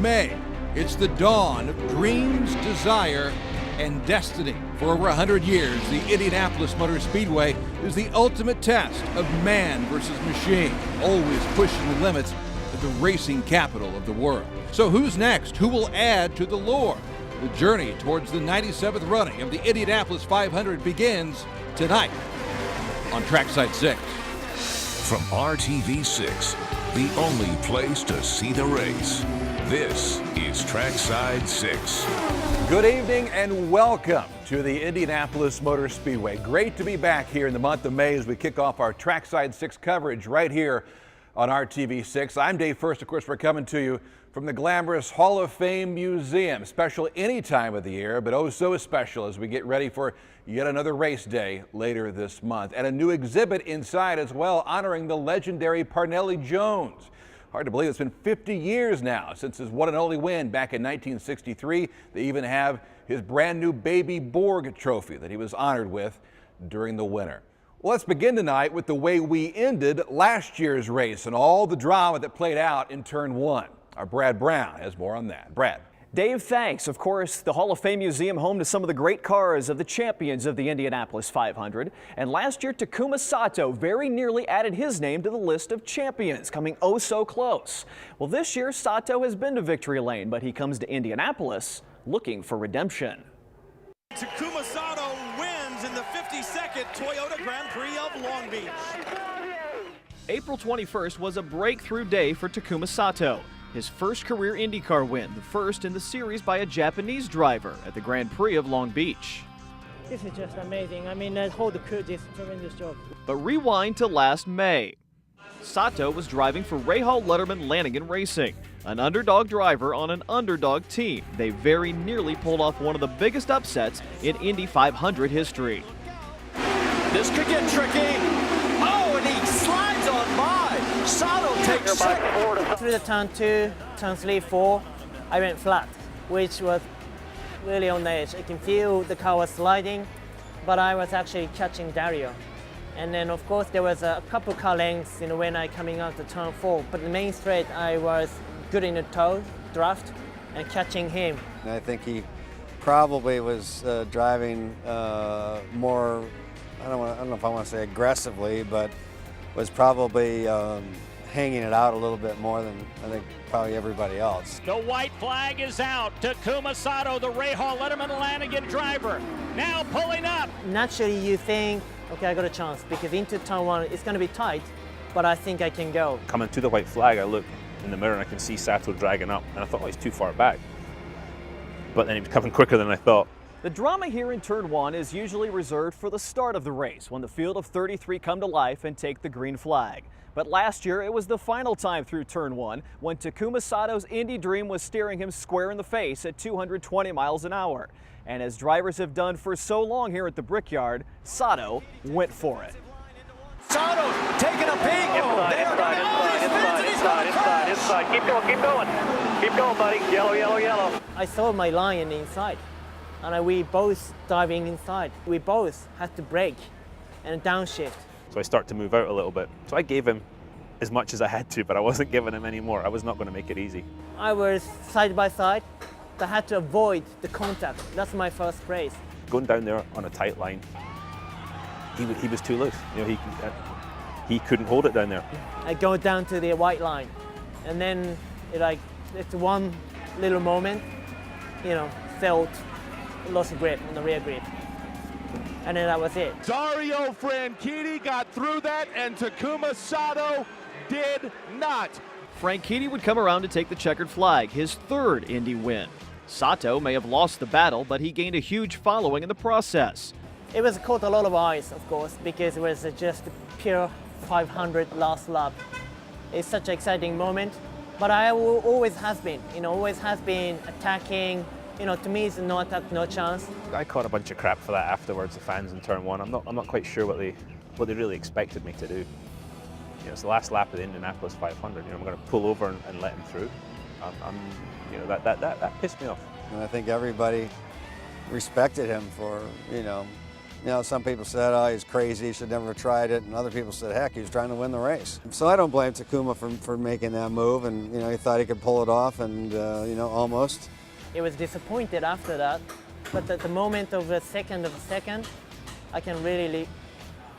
May. It's the dawn of dreams, desire, and destiny. For over 100 years, the Indianapolis Motor Speedway is the ultimate test of man versus machine, always pushing the limits of the racing capital of the world. So who's next? Who will add to the lore? The journey towards the 97th running of the Indianapolis 500 begins tonight on Trackside 6. From RTV6, the only place to see the race. This is Trackside 6. Good evening and welcome to the Indianapolis Motor Speedway. Great to be back here in the month of May as we kick off our Trackside 6 coverage right here on RTV6. I'm Dave First. Of course, we're coming to you from the glamorous Hall of Fame Museum. Special any time of the year, but oh so special as we get ready for yet another race day later this month. And a new exhibit inside as well, honoring the legendary Parnelli Jones. Hard to believe it's been 50 years now since his one and only win back in 1963. They even have his brand new Baby Borg trophy that he was honored with during the winter. Well, let's begin tonight with the way we ended last year's race and all the drama that played out in turn one. Our Brad Brown has more on that. Brad. Dave, thanks. Of course, the Hall of Fame Museum home to some of the great cars of the champions of the Indianapolis 500. And last year, Takuma Sato very nearly added his name to the list of champions, coming oh so close. Well, this year, Sato has been to victory lane, but he comes to Indianapolis looking for redemption. Takuma Sato wins in the 52nd Toyota Grand Prix of Long Beach. April 21st was a breakthrough day for Takuma Sato. His first career IndyCar win, the first in the series by a Japanese driver at the Grand Prix of Long Beach. This is just amazing. I mean, the whole crew did a tremendous job. But rewind to last May. Sato was driving for Rahal Letterman Lanigan Racing, an underdog driver on an underdog team. They very nearly pulled off one of the biggest upsets in Indy 500 history. This could get tricky. Oh, and he slides on by. Sato takes second. Through the turn 2, turn 3, 4, I went flat, which was really on the edge. I can feel the car was sliding, but I was actually catching Dario. And then, of course, there was a couple car lengths when I coming out to turn 4. But the main straight, I was good in the toe, draft, and catching him. I think he probably was driving more, I don't know if I want to say aggressively, but was probably hanging it out a little bit more than I think probably everybody else. The white flag is out. Takuma Sato, the Rahal Letterman Lanigan driver, now pulling up. Naturally, you think, okay, I got a chance because into turn 1, it's going to be tight, but I think I can go. Coming to the white flag, I look in the mirror and I can see Sato dragging up, and I thought, oh, he's too far back. But then he was coming quicker than I thought. The drama here in turn 1 is usually reserved for the start of the race, when the field of 33 come to life and take the green flag. But last year, it was the final time through turn 1 when Takuma Sato's Indy dream was staring him square in the face at 220 miles an hour. And as drivers have done for so long here at the Brickyard, Sato went for it. Sato taking a peek. Inside. Keep going. Keep going, buddy. Yellow, yellow, yellow. I saw my line inside, and we both diving inside. We both had to brake and downshift. So I start to move out a little bit. So I gave him as much as I had to, but I wasn't giving him any more. I was not going to make it easy. I was side by side, but I had to avoid the contact. That's my first race. Going down there on a tight line, he was too loose. He couldn't hold it down there. I go down to the white line, and then it's one little moment, felt loss of grip on the rear grip. And then that was it. Dario Franchitti got through that, and Takuma Sato did not. Franchitti would come around to take the checkered flag, his third Indy win. Sato may have lost the battle, but he gained a huge following in the process. It was caught a lot of eyes, of course, because it was just a pure 500 last lap. It's such an exciting moment, but I always has been, attacking. To me, it's no attack, no chance. I caught a bunch of crap for that afterwards, the fans in turn 1. I'm not quite sure what they really expected me to do. It's the last lap of the Indianapolis 500. I'm going to pull over and let him through. That pissed me off. And I think everybody respected him for, You know, some people said, oh, he's crazy, he should never have tried it, and other people said, heck, he was trying to win the race. So I don't blame Takuma for making that move, and you know, he thought he could pull it off, and you know, almost. It was disappointed after that, but at the moment of a second, I can really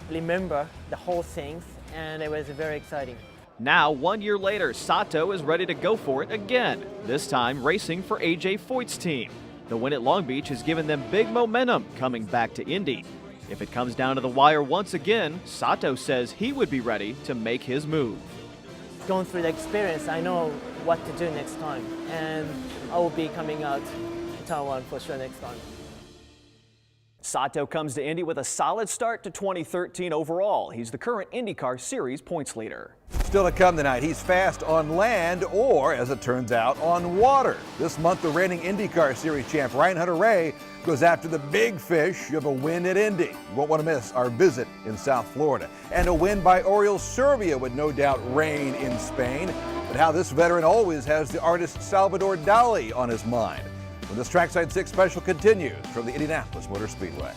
remember the whole thing, and it was very exciting. Now, 1 year later, Sato is ready to go for it again, this time racing for AJ Foyt's team. The win at Long Beach has given them big momentum coming back to Indy. If it comes down to the wire once again, Sato says he would be ready to make his move. Going through the experience, I know what to do next time, and I will be coming out to Turn 1 for sure next time. Sato comes to Indy with a solid start to 2013 overall. He's the current IndyCar Series points leader. Still to come tonight, he's fast on land or, as it turns out, on water. This month, the reigning IndyCar Series champ Ryan Hunter-Reay goes after the big fish of a win at Indy. You won't want to miss our visit in South Florida. And a win by Oriol Serbia would no doubt reign in Spain. But how this veteran always has the artist Salvador Dali on his mind. When this Trackside 6 special continues from the Indianapolis Motor Speedway.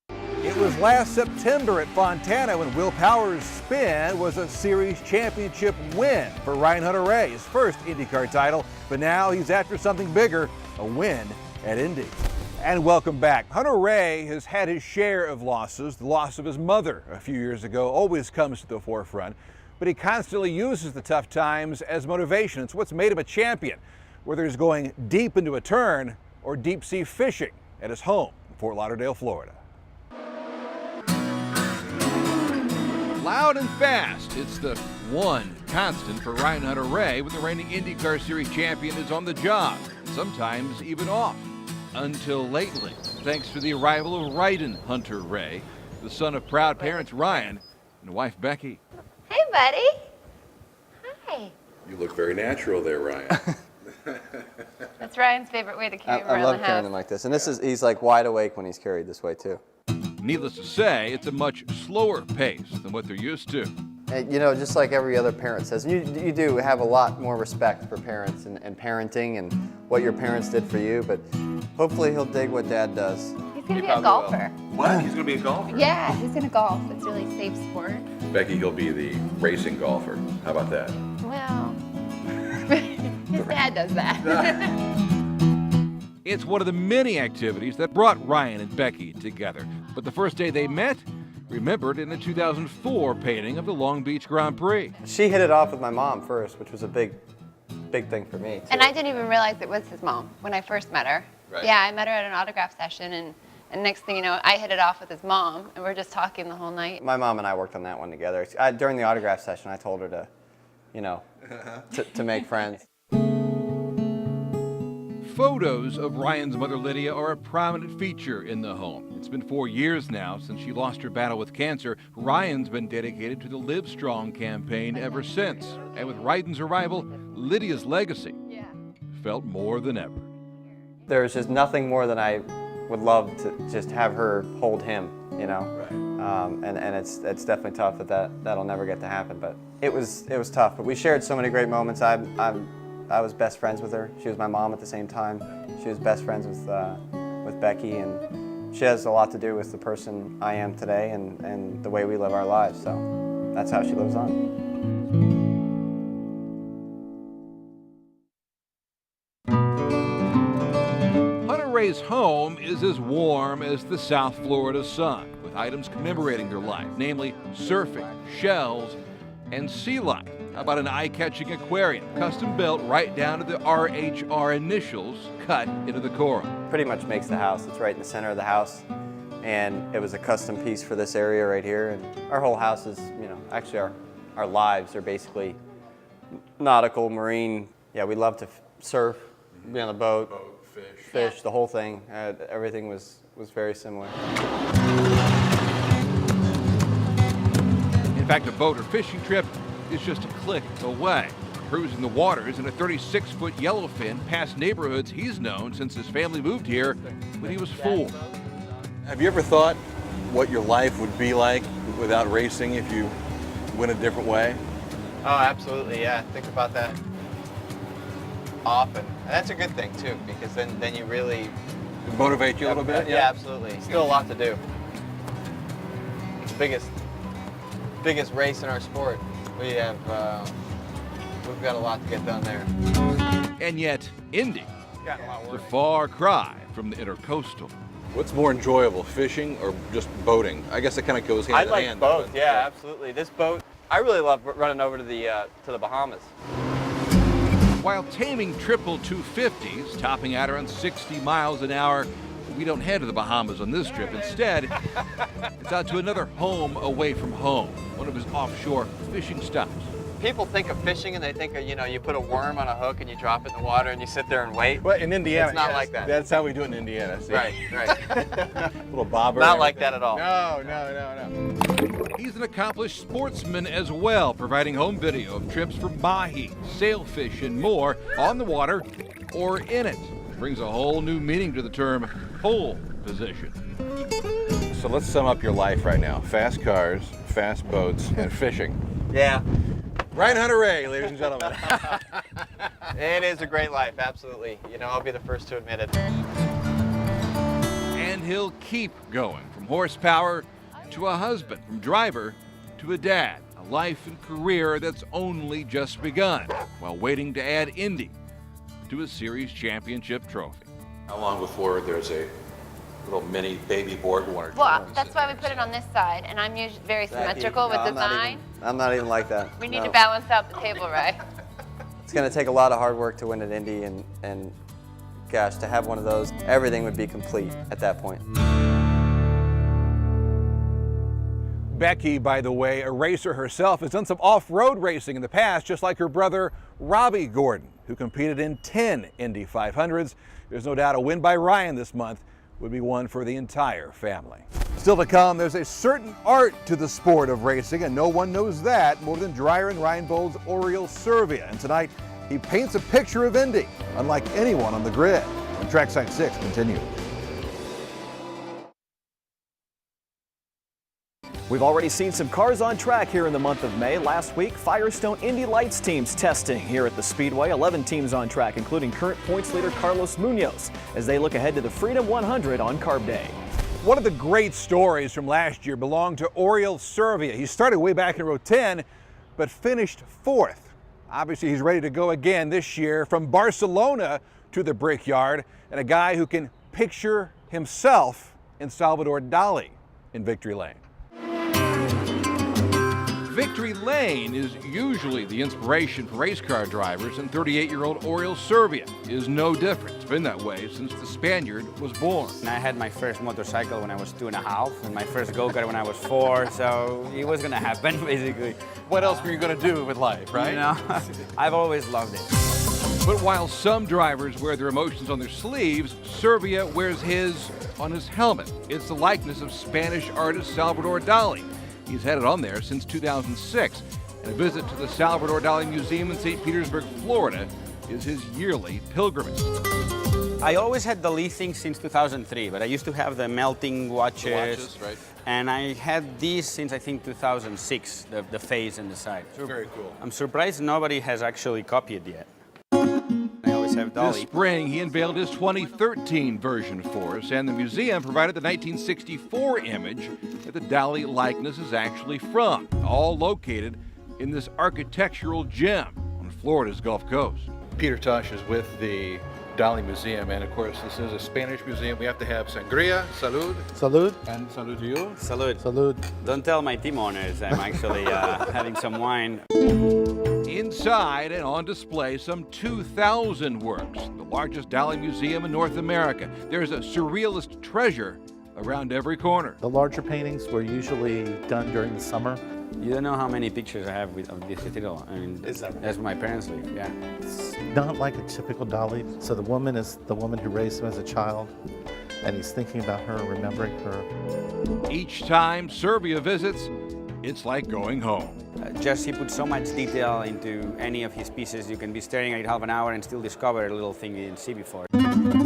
It was last September at Fontana when Will Power's spin was a series championship win for Ryan Hunter-Reay, his first IndyCar title, but now he's after something bigger, a win at Indy. And welcome back. Hunter-Reay has had his share of losses. The loss of his mother a few years ago always comes to the forefront, but he constantly uses the tough times as motivation. It's what's made him a champion, whether he's going deep into a turn or deep sea fishing at his home in Fort Lauderdale, Florida. Loud and fast, it's the one constant for Ryan Hunter-Reay when the reigning IndyCar Series champion is on the job, sometimes even off. Until lately, thanks to the arrival of Ryden Hunter-Reay, the son of proud parents Ryan and wife Becky. Hey, buddy. Hi. You look very natural there, Ryan. That's Ryan's favorite way to carry him around I love the house. carrying him like this. And this is, he's like wide awake when he's carried this way too. Needless to say, it's a much slower pace than what they're used to. And, you know, just like every other parent says, you do have a lot more respect for parents and parenting and what your parents did for you, but hopefully he'll dig what Dad does. He's going to be a golfer. What? He's going to be a golfer? Yeah, he's going to golf. It's a really safe sport. Becky, he'll be the racing golfer. How about that? Well, his dad does that. It's one of the many activities that brought Ryan and Becky together. But the first day they met, remembered in the 2004 painting of the Long Beach Grand Prix. She hit it off with my mom first, which was a big thing for me, too. And I didn't even realize it was his mom when I first met her. Right. Yeah, I met her at an autograph session, and next thing you know, I hit it off with his mom, and we're just talking the whole night. My mom and I worked on that one together. During the autograph session, I told her to, you know, to make friends. Photos of Ryan's mother Lydia are a prominent feature in the home. It's been 4 years now since she lost her battle with cancer. Ryan's been dedicated to the Live Strong campaign ever since. And with Ryden's arrival, Lydia's legacy felt more than ever. There's just nothing more than I would love to just have her hold him, you know. Right. And it's definitely tough that'll never get to happen. But it was tough. But we shared so many great moments. I was best friends with her. She was my mom at the same time. She was best friends with Becky, and she has a lot to do with the person I am today and the way we live our lives. So that's how she lives on. Hunter-Reay's home is as warm as the South Florida sun, with items commemorating their life, namely surfing, shells, and sea life. How about an eye-catching aquarium, custom built right down to the RHR initials cut into the coral. Pretty much makes the house. It's right in the center of the house, and it was a custom piece for this area right here. And our whole house is, you know, actually our lives are basically nautical, marine. Yeah, we love to surf, be on the boat, fish, the whole thing. Everything was very similar. In fact, a boat or fishing trip is just a click away. Cruising the waters in a 36-foot yellowfin past neighborhoods he's known since his family moved here when he was 4. Have you ever thought what your life would be like without racing if you went a different way? Oh, absolutely, yeah. Think about that often. And that's a good thing, too, because then you really Motivate you a little bit? Yeah, absolutely. Still a lot to do. It's the biggest race in our sport. We've got a lot to get done there. And yet, Indy, Got a lot of the work. far cry from the intercoastal. What's more enjoyable, fishing or just boating? I guess it kind of goes hand I in hand. like both. Yeah, absolutely. This boat, I really love running over to the Bahamas. While taming triple 250s, topping out around 60 miles an hour, we don't head to the Bahamas on this trip. Instead, it's out to another home away from home, one of his offshore fishing stops. People think of fishing and they think of, you put a worm on a hook and you drop it in the water and you sit there and wait. Well, in Indiana, it's not like that. That's how we do it in Indiana. See? Right. Little bobber. Not like that at all. No. He's an accomplished sportsman as well, providing home video of trips for mahi, sailfish, and more on the water or in it. Brings a whole new meaning to the term pole position. So let's sum up your life right now. Fast cars, fast boats, and fishing. Yeah. Ryan Hunter Ray, ladies and gentlemen. It is a great life, absolutely. I'll be the first to admit it. And he'll keep going, from horsepower to a husband, from driver to a dad. A life and career that's only just begun, while waiting to add Indy to a series championship trophy. How long before there's a little mini baby board one or two? Well, that's why we put it on this side, and I'm usually very symmetrical with design. I'm not even like that. We need to balance out the table, right? It's going to take a lot of hard work to win at Indy, and gosh, to have one of those, everything would be complete at that point. Becky, by the way, a racer herself, has done some off-road racing in the past, just like her brother Robbie Gordon, who competed in 10 Indy 500s. There's no doubt a win by Ryan this month would be one for the entire family. Still to come, there's a certain art to the sport of racing, and no one knows that more than Dreyer and Reinbold's Oriel Servia. And tonight, he paints a picture of Indy, unlike anyone on the grid. And Trackside 6 continues. We've already seen some cars on track here in the month of May. Last week, Firestone Indy Lights teams testing here at the Speedway. 11 teams on track, including current points leader Carlos Munoz, as they look ahead to the Freedom 100 on Carb Day. One of the great stories from last year belonged to Oriel Servia. He started way back in row 10, but finished 4th. Obviously, he's ready to go again this year, from Barcelona to the Brickyard, and a guy who can picture himself in Salvador Dali in Victory Lane. Victory Lane is usually the inspiration for race car drivers, and 38-year-old Oriel Servia is no different. It's been that way since the Spaniard was born. I had my first motorcycle when I was 2.5, and my first go-kart when I was 4, so it was gonna happen, basically. What else were you gonna do with life, right? I've always loved it. But while some drivers wear their emotions on their sleeves, Servia wears his on his helmet. It's the likeness of Spanish artist Salvador Dali. He's had it on there since 2006, and a visit to the Salvador Dali Museum in St. Petersburg, Florida, is his yearly pilgrimage. I always had the Lee thing since 2003, but I used to have the melting watches, Right? and I had these since I think 2006, the face and the side. Very cool. I'm surprised nobody has actually copied yet. I always have Dali. This spring, he unveiled his 2013 version for us, and the museum provided the 1964 image that the Dali likeness is actually from, all located in this architectural gem on Florida's Gulf Coast. Peter Tosh is with the Dali Museum, and of course, this is a Spanish museum. We have to have sangria, salud. Salud. And salud to you. Salud. Salud. Don't tell my team owners I'm actually having some wine. Inside and on display, some 2,000 works, the largest Dali museum in North America. There's a surrealist treasure around every corner. The larger paintings were usually done during the summer. You don't know how many pictures I have of this cathedral. I mean, that's where my parents live, yeah. It's not like a typical Dali. So the woman is the woman who raised him as a child, and he's thinking about her, remembering her. Each time Servia visits, it's like going home. Just he put so much detail into any of his pieces. You can be staring at it half an hour and still discover a little thing you didn't see before.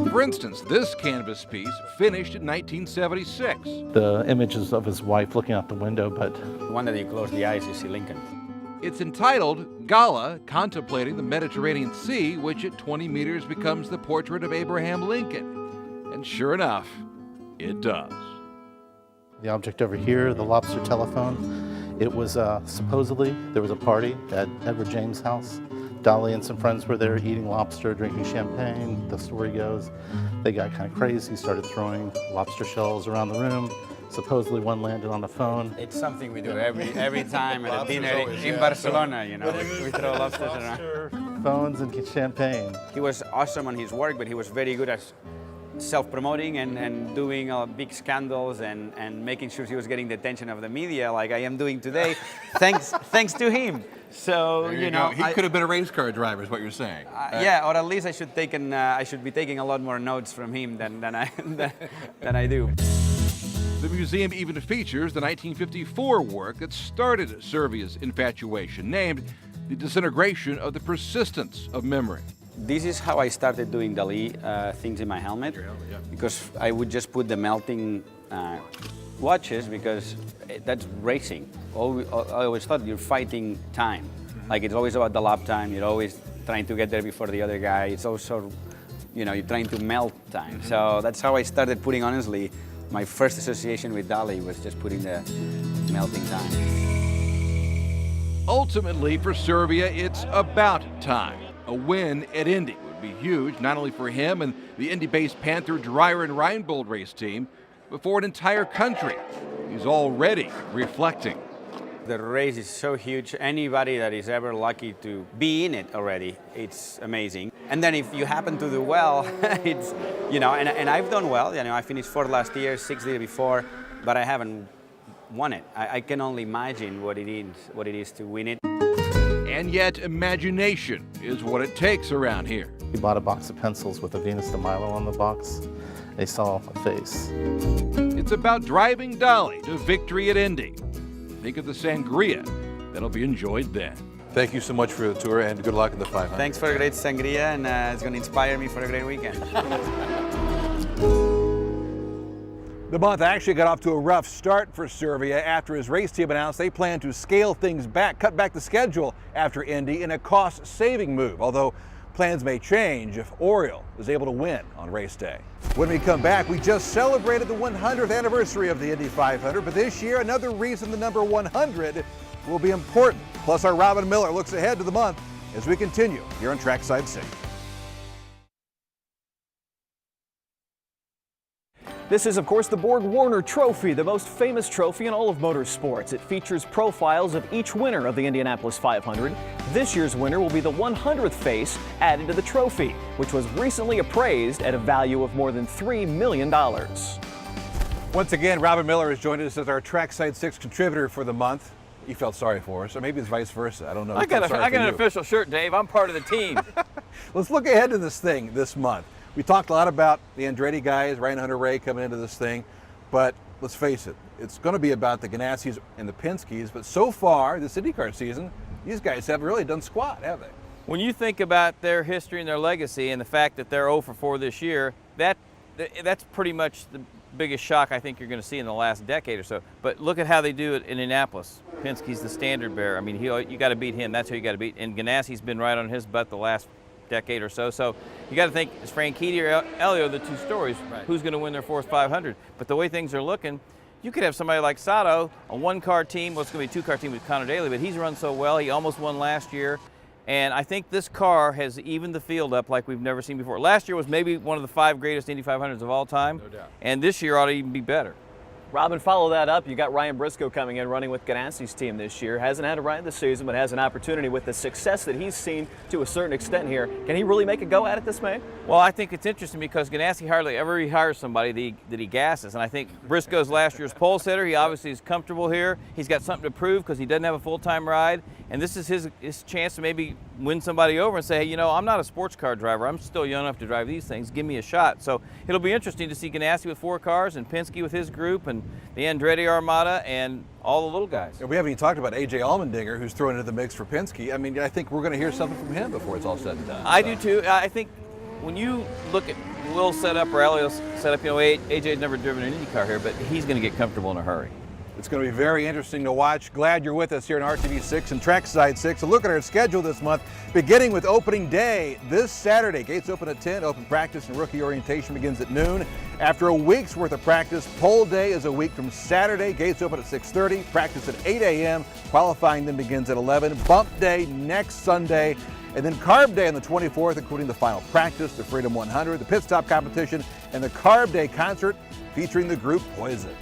For instance, this canvas piece finished in 1976. The images of his wife looking out the window, but The one that you close the eyes, you see Lincoln. It's entitled Gala, Contemplating the Mediterranean Sea, which at 20 meters becomes the portrait of Abraham Lincoln. And sure enough, it does. The object over here, the lobster telephone, it was supposedly, there was a party at Edward James' house. Dolly and some friends were there eating lobster, drinking champagne. The story goes, they got kind of crazy, started throwing lobster shells around the room. Supposedly one landed on the phone. It's something we do every time at a dinner in Barcelona, you know, we throw lobsters around. Phones and champagne. He was awesome on his work, but he was very good at self-promoting and doing big scandals and making sure he was getting the attention of the media like I am doing today, thanks to him. So, you know, he could have been a race car driver is what you're saying. Yeah, or at least I should be taking a lot more notes from him than I do. The museum even features the 1954 work that started Servia's infatuation, named The Disintegration of the Persistence of Memory. This is how I started doing Dali things in my helmet, because I would just put the melting watches, because that's racing. I always thought you're fighting time. Like, it's always about the lap time. You're always trying to get there before the other guy. It's also, you know, you're trying to melt time. So that's how I started putting, honestly, my first association with Dali was just putting the melting time. Ultimately, for Servia, it's about time. A win at Indy would be huge, not only for him and the Indy-based Panther Dreyer and Reinbold race team, but for an entire country. He's already reflecting. The race is so huge. Anybody that is ever lucky to be in it already, it's amazing. And then if you happen to do well, it's, you know, and I've done well. You know, I finished 4th last year, 6th the year before, but I haven't won it. I can only imagine what it is to win it. And yet, imagination is what it takes around here. We bought a box of pencils with a Venus de Milo on the box. They saw a face. It's about driving Dolly to victory at Indy. Think of the sangria that'll be enjoyed then. Thank you so much for the tour, and good luck in the 500. Thanks for a great sangria, and it's going to inspire me for a great weekend. The month actually got off to a rough start for Servia after his race team announced they plan to scale things back, cut back the schedule after Indy in a cost-saving move, although plans may change if Oriole is able to win on race day. When we come back, we just celebrated the 100th anniversary of the Indy 500, but this year another reason the number 100 will be important. Plus, our Robin Miller looks ahead to the month as we continue here on Trackside 6. This is, of course, the Borg-Warner Trophy, the most famous trophy in all of motorsports. It features profiles of each winner of the Indianapolis 500. This year's winner will be the 100th face added to the trophy, which was recently appraised at a value of more than $3 million. Once again, Robin Miller has joined us as our Trackside 6 contributor for the month. He felt sorry for us, or maybe it's vice versa. I don't know. I got an official shirt, Dave. I'm part of the team. Let's look ahead to this thing this month. We talked a lot about the Andretti guys, Ryan Hunter-Reay coming into this thing, but let's face it, it's going to be about the Ganassis and the Penske's, but so far, this IndyCar season, these guys haven't really done squat, have they? When you think about their history and their legacy and the fact that they're 0 for 4 this year, that's pretty much the biggest shock I think you're going to see in the last decade or so. But look at how they do it in Indianapolis. Penske's the standard bearer. I mean, you got to beat him. That's who you got to beat. And Ganassi's been right on his butt the last decade or so. So you got to think, is Franchitti or Elio the two stories? Right. Who's going to win their 4th 500? But the way things are looking, you could have somebody like Sato, a 1-car team. Well, it's going to be a 2-car team with Connor Daly, but he's run so well. He almost won last year. And I think this car has evened the field up like we've never seen before. Last year was maybe one of the 5 greatest Indy 500s of all time. No doubt. And this year ought to even be better. Robin, follow that up. You got Ryan Briscoe coming in, running with Ganassi's team this year. Hasn't had a ride this season, but has an opportunity with the success that he's seen to a certain extent here. Can he really make a go at it this May? Well, I think it's interesting because Ganassi hardly ever hires somebody that he gasses. And I think Briscoe's last year's pole sitter. He obviously is comfortable here. He's got something to prove because he doesn't have a full-time ride. And this is his chance to maybe win somebody over and say, hey, you know, I'm not a sports car driver. I'm still young enough to drive these things. Give me a shot. So it'll be interesting to see Ganassi with 4 cars and Penske with his group and the Andretti Armada and all the little guys. And we haven't even talked about A.J. Allmendinger, who's thrown into the mix for Penske. I mean, I think we're going to hear something from him before it's all said and done. I do too. I think when you look at Will's setup or Elio's setup, you know, AJ's never driven an Indy car here, but he's going to get comfortable in a hurry. It's going to be very interesting to watch. Glad you're with us here on RTV6 and Trackside 6. A look at our schedule this month, beginning with opening day this Saturday. Gates open at 10, open practice and rookie orientation begins at noon. After a week's worth of practice, pole day is a week from Saturday. Gates open at 6:30, practice at 8 a.m. Qualifying then begins at 11. Bump day next Sunday. And then Carb Day on the 24th, including the final practice, the Freedom 100, the pit stop competition, and the Carb Day concert featuring the group Poison.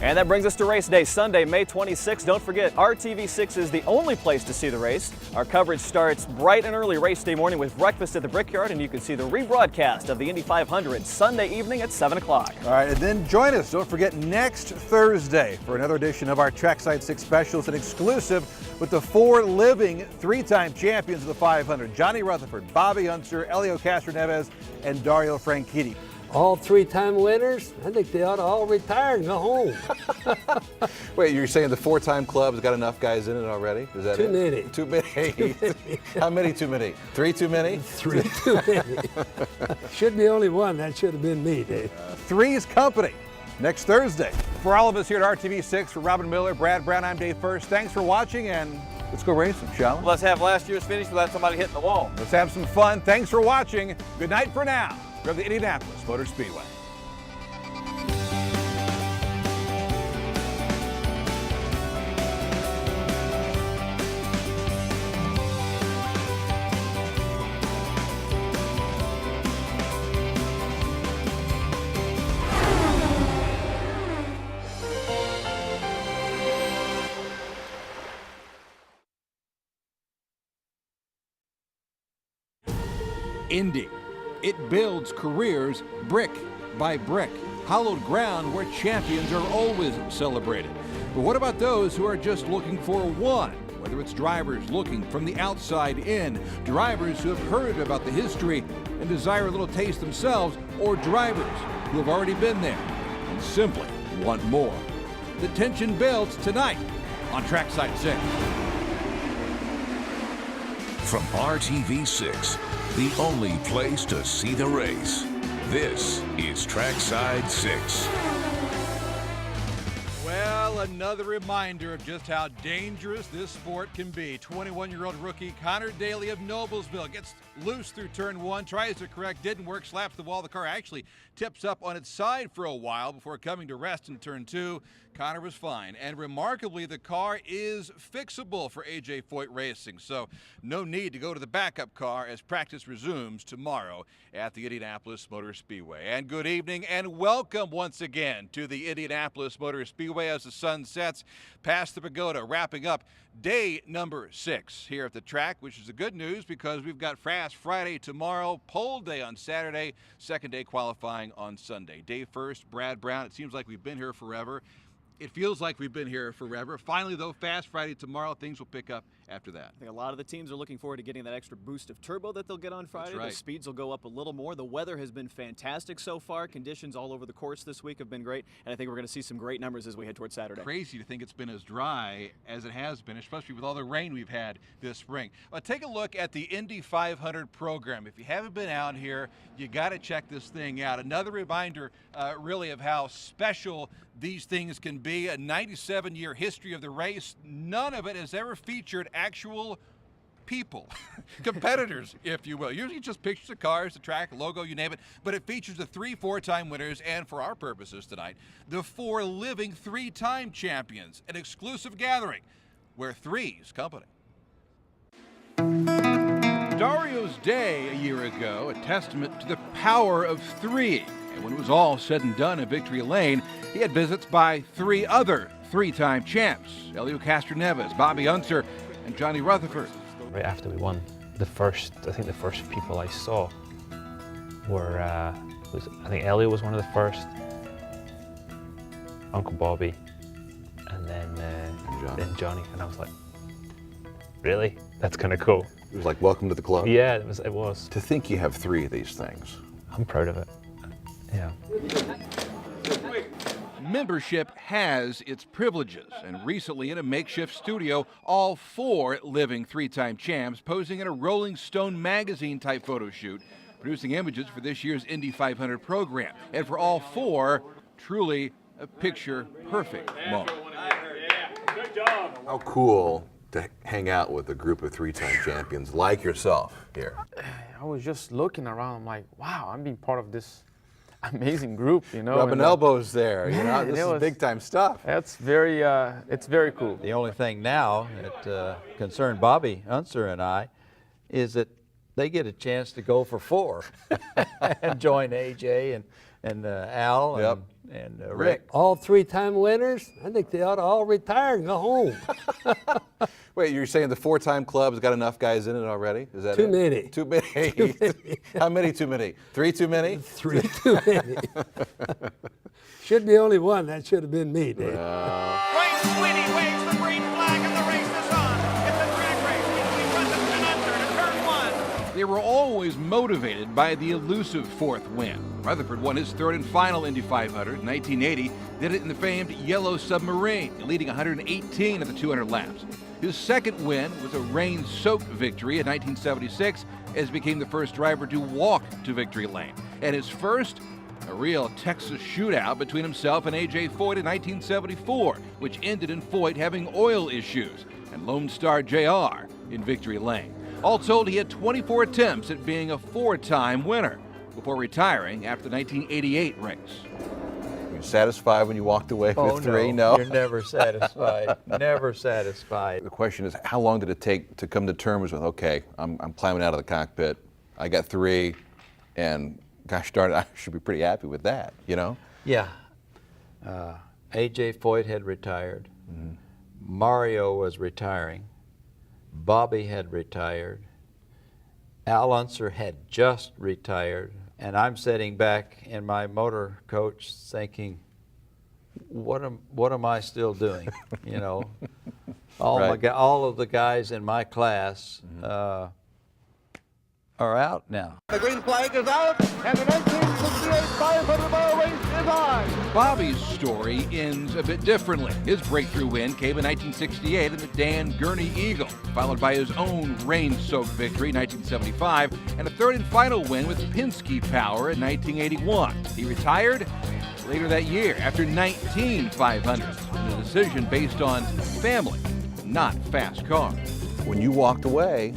And that brings us to race day, Sunday, May 26th. Don't forget, RTV6 is the only place to see the race. Our coverage starts bright and early race day morning with breakfast at the Brickyard, and you can see the rebroadcast of the Indy 500 Sunday evening at 7 o'clock. All right, and then join us. Don't forget next Thursday for another edition of our Trackside 6 specials, an exclusive with the 4 living 3-time champions of the 500, Johnny Rutherford, Bobby Unser, Helio Castroneves, and Dario Franchitti. All 3-time winners, I think they ought to all retire and go home. Wait, you're saying the 4-time club's got enough guys in it already? Is that Too many. Too many. Too many. How many too many? 3 too many? 3 too many. Should be only one. That should have been me, Dave. Three's Company next Thursday. For all of us here at RTV6, for Robin Miller, Brad Brown, I'm Dave First. Thanks for watching, and let's go racing, shall we? Let's have last year's finish without somebody hitting the wall. Let's have some fun. Thanks for watching. Good night for now from the Indianapolis Motor Speedway. Indy. It builds careers brick by brick, hallowed ground where champions are always celebrated. But what about those who are just looking for one? Whether it's drivers looking from the outside in, drivers who have heard about the history and desire a little taste themselves, or drivers who have already been there and simply want more. The tension builds tonight on Trackside 6. From RTV6, the only place to see the race. This is Trackside 6. Well, another reminder of just how dangerous this sport can be. 21-year-old rookie Connor Daly of Noblesville gets loose through turn 1, tries to correct, didn't work, slaps the wall. The car actually tips up on its side for a while before coming to rest in turn 2. Connor was fine, and remarkably, the car is fixable for AJ Foyt Racing, so no need to go to the backup car as practice resumes tomorrow at the Indianapolis Motor Speedway. And good evening and welcome once again to the Indianapolis Motor Speedway as the sun sets past the pagoda, wrapping up day number 6 here at the track, which is the good news because we've got Fast Friday tomorrow, pole day on Saturday, second day qualifying on Sunday. Dave First, Brad Brown. It seems like we've been here forever. It feels like we've been here forever. Finally, though, Fast Friday tomorrow, things will pick up after that. I think a lot of the teams are looking forward to getting that extra boost of turbo that they'll get on Friday. That's right. The speeds will go up a little more. The weather has been fantastic so far. Conditions all over the course this week have been great, and I think we're going to see some great numbers as we head towards Saturday. Crazy to think it's been as dry as it has been, especially with all the rain we've had this spring. Take a look at the Indy 500 program. If you haven't been out here, you got to check this thing out. Another reminder, really, of how special these things can be. A 97-year history of the race. None of it has ever featured actual people, competitors, if you will. Usually just pictures of cars, the track, logo, you name it, but it features the 3 4-time winners, and for our purposes tonight, the 4 living 3-time champions, an exclusive gathering where three's company. Dario's day a year ago, a testament to the power of 3. And when it was all said and done in Victory Lane, he had visits by 3 other 3-time champs, Helio Castroneves, Bobby Unser, and Johnny Rutherford. Right after we won, I think the first people I saw were, I think Helio was one of the first, Uncle Bobby, and then Johnny, and I was like, really? That's kind of cool. It was like, welcome to the club. Yeah, it was. To think you have 3 of these things. I'm proud of it. Yeah. Membership has its privileges, and recently in a makeshift studio, all 4 living 3-time champs posing in a Rolling Stone magazine type photo shoot, producing images for this year's Indy 500 program. And for all 4, truly a picture perfect moment. How cool to hang out with a group of three-time champions like yourself here. I was just looking around. I'm like, wow, I'm being part of this amazing group, you know. Rubbing elbows there, you know. This is big-time stuff. That's very, it's very cool. The only thing now that concerned Bobby Unser and I is that they get a chance to go for 4 and join AJ and Al and Rick. All 3-time winners? I think they ought to all retire and go home. Wait, you're saying the 4-time club's got enough guys in it already? Is that Too it? many. Too many. Too many. How many too many? 3 too many? 3 too many. Should be only one. That should have been me, Dave. Wayne Sweeney waves the green flag and the race is on. It's a track race between Rutherford and Unser in turn 1. They were always motivated by the elusive 4th win. Rutherford won his 3rd and final Indy 500 in 1980, did it in the famed Yellow Submarine, leading 118 of the 200 laps. His 2nd win was a rain-soaked victory in 1976, as he became the first driver to walk to victory lane. And his first, a real Texas shootout between himself and A.J. Foyt in 1974, which ended in Foyt having oil issues, and Lone Star Jr. in victory lane. All told, he had 24 attempts at being a 4-time winner before retiring after the 1988 race. Were you satisfied when you walked away with 3? No, you're never satisfied. Never satisfied. The question is, how long did it take to come to terms with, okay, I'm climbing out of the cockpit, I got 3, and gosh darn it, I should be pretty happy with that, you know? Yeah. A.J. Foyt had retired. Mario was retiring. Bobby had retired. Al Unser had just retired. And I'm sitting back in my motor coach thinking, what am I still doing? You know, all of the guys in my class are out now. The green flag is out, and the 1968 500-mile race is on. Bobby's story ends a bit differently. His breakthrough win came in 1968 in the Dan Gurney Eagle, followed by his own rain-soaked victory in 1975, and a 3rd and final win with Penske Power in 1981. He retired later that year after 19 500s, and a decision based on family, not fast cars. When you walked away,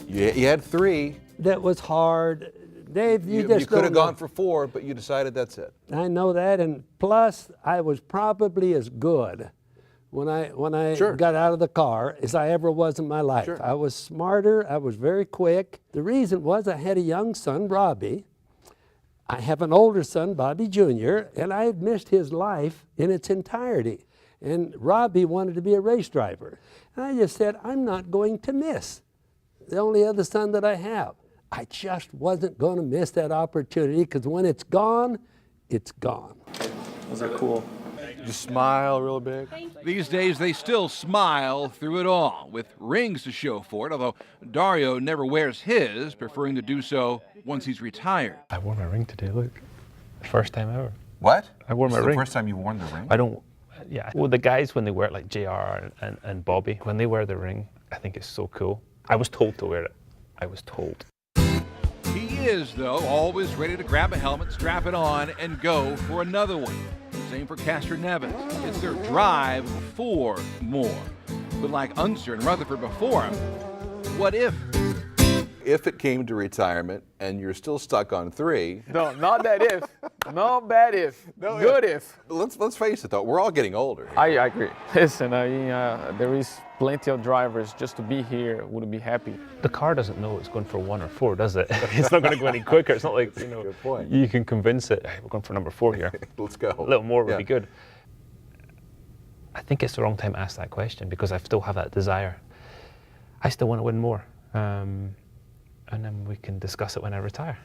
you had 3. That was hard. Dave, you just could have gone for 4, but you decided that's it. I know that, and plus, I was probably as good when I got out of the car as I ever was in my life. Sure. I was smarter. I was very quick. The reason was I had a young son, Robbie. I have an older son, Bobby Jr., and I had missed his life in its entirety. And Robbie wanted to be a race driver. And I just said, I'm not going to miss the only other son that I have. I just wasn't going to miss that opportunity, because when it's gone, it's gone. Those are cool. Just smile real big. These days, they still smile through it all, with rings to show for it, although Dario never wears his, preferring to do so once he's retired. I wore my ring today, look. First time ever. What? I wore my This is ring. the first time you've worn the ring? I don't, yeah. Well, the guys, when they wear it, like JR and Bobby, when they wear the ring, I think it's so cool. I was told to wear it. I was told. He is, though, always ready to grab a helmet, strap it on, and go for another one. Same for Castor Neves. It's their drive for more. But like Unser and Rutherford before him, what if? If it came to retirement and you're still stuck on 3. No, not that if. Not bad if. No, Good if. Let's face it, though. We're all getting older. I agree. Listen, there is plenty of drivers just to be here would be happy. The car doesn't know it's going for 1 or 4, does it? It's not going to go any quicker. It's not like, you know, Good point. you can convince it, hey, we're going for number 4 here. Let's go. A little more would be good. I think it's the wrong time to ask that question, because I still have that desire. I still want to win more. And then we can discuss it when I retire.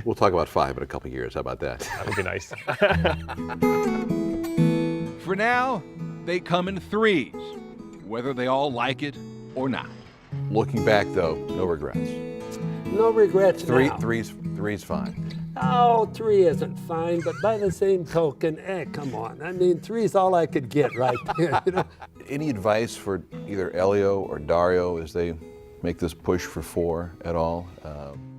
We'll talk about 5 in a couple of years. How about that? That would be nice. For now, they come in 3s, whether they all like it or not. Looking back, though, no regrets. No regrets now. Three's fine. Oh, 3 isn't fine, but by the same token, come on. I mean, 3's all I could get right there. You know? Any advice for either Elio or Dario as they make this push for 4 at all?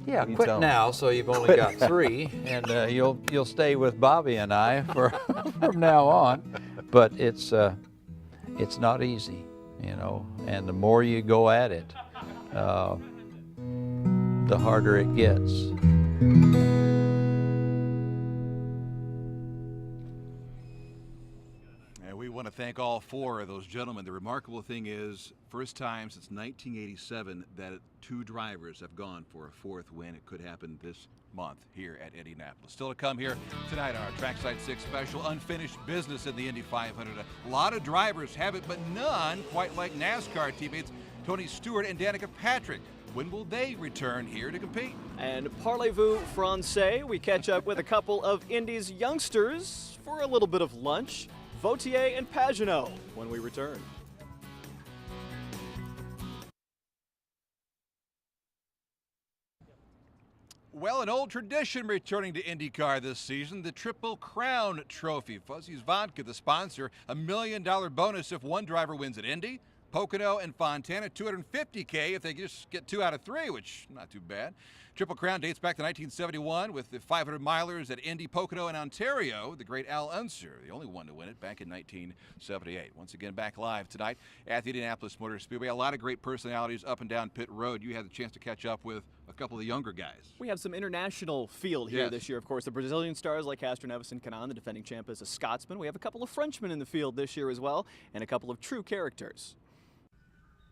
Yeah, quit now, so you've only got 3, and you'll stay with Bobby and I from now on. But it's it's not easy, you know, and the more you go at it, the harder it gets. And we want to thank all four of those gentlemen. The remarkable thing is, first time since 1987 that two drivers have gone for a fourth win. It could happen this month here at Indianapolis. Still to come here tonight on our Trackside 6 special, unfinished business in the Indy 500. A lot of drivers have it, but none quite like NASCAR teammates Tony Stewart and Danica Patrick. When will they return here to compete? And parlez-vous français, we catch up with a couple of Indy's youngsters for a little bit of lunch. Vautier and Pagenaud when we return. Well, an old tradition returning to IndyCar this season, the Triple Crown Trophy. Fuzzy's Vodka, the sponsor, $1 million bonus if one driver wins at Indy. Pocono and Fontana, $250K if they just get 2 out of 3, which not too bad. Triple Crown dates back to 1971 with the 500 milers at Indy, Pocono, and Ontario. The great Al Unser, the only one to win it back in 1978. Once again, back live tonight at the Indianapolis Motor Speedway. A lot of great personalities up and down pit road. You had the chance to catch up with a couple of the younger guys. We have some international field here this year, of course. The Brazilian stars like Castro Neves and Canan, the defending champ, is a Scotsman. We have a couple of Frenchmen in the field this year as well, and a couple of true characters.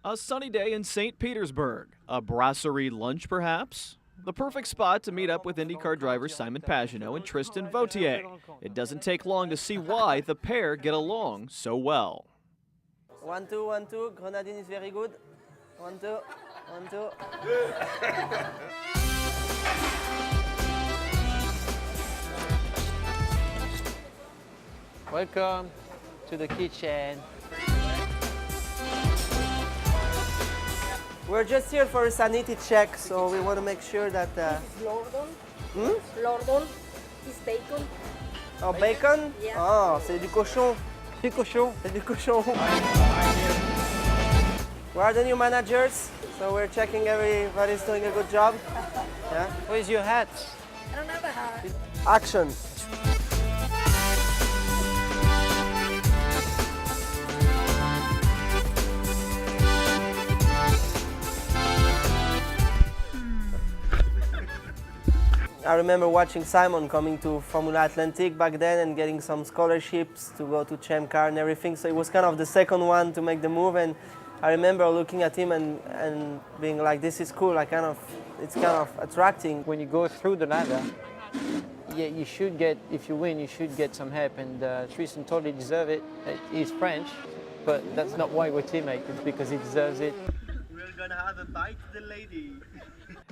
A sunny day in St. Petersburg. A brasserie lunch, perhaps? The perfect spot to meet up with IndyCar drivers Simon Pagenaud and Tristan Vautier. It doesn't take long to see why the pair get along so well. 1, 2, 1, 2. Grenadine is very good. 1, 2, 1, 2. Welcome to the kitchen. We're just here for a sanity check, so we want to make sure that... This is Lordon. Lordon is bacon. Oh, bacon? Yeah. Oh, c'est du cochon. Du cochon. C'est du cochon. We are the new managers, so we're checking everybody's doing a good job. Yeah. Where's your hat? I don't have a hat. Action. I remember watching Simon coming to Formula Atlantic back then and getting some scholarships to go to Champ Car and everything. So it was kind of the second one to make the move. And I remember looking at him and being like, this is cool. It's kind of attracting. When you go through the ladder, yeah, you should get, if you win, you should get some help. And Tristan totally deserves it. He's French, but that's not why we're teammates. It's because he deserves it. We're going to have a bite to the lady.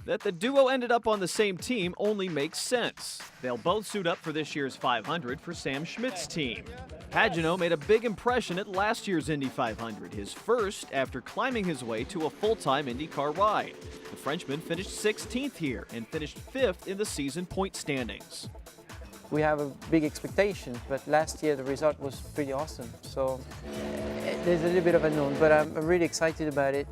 That the duo ended up on the same team only makes sense. They'll both suit up for this year's 500 for Sam Schmidt's team. Pagenaud made a big impression at last year's Indy 500, his first after climbing his way to a full-time IndyCar ride. The Frenchman finished 16th here and finished 5th in the season point standings. We have a big expectation, but last year the result was pretty awesome. So there's a little bit of unknown, but I'm really excited about it.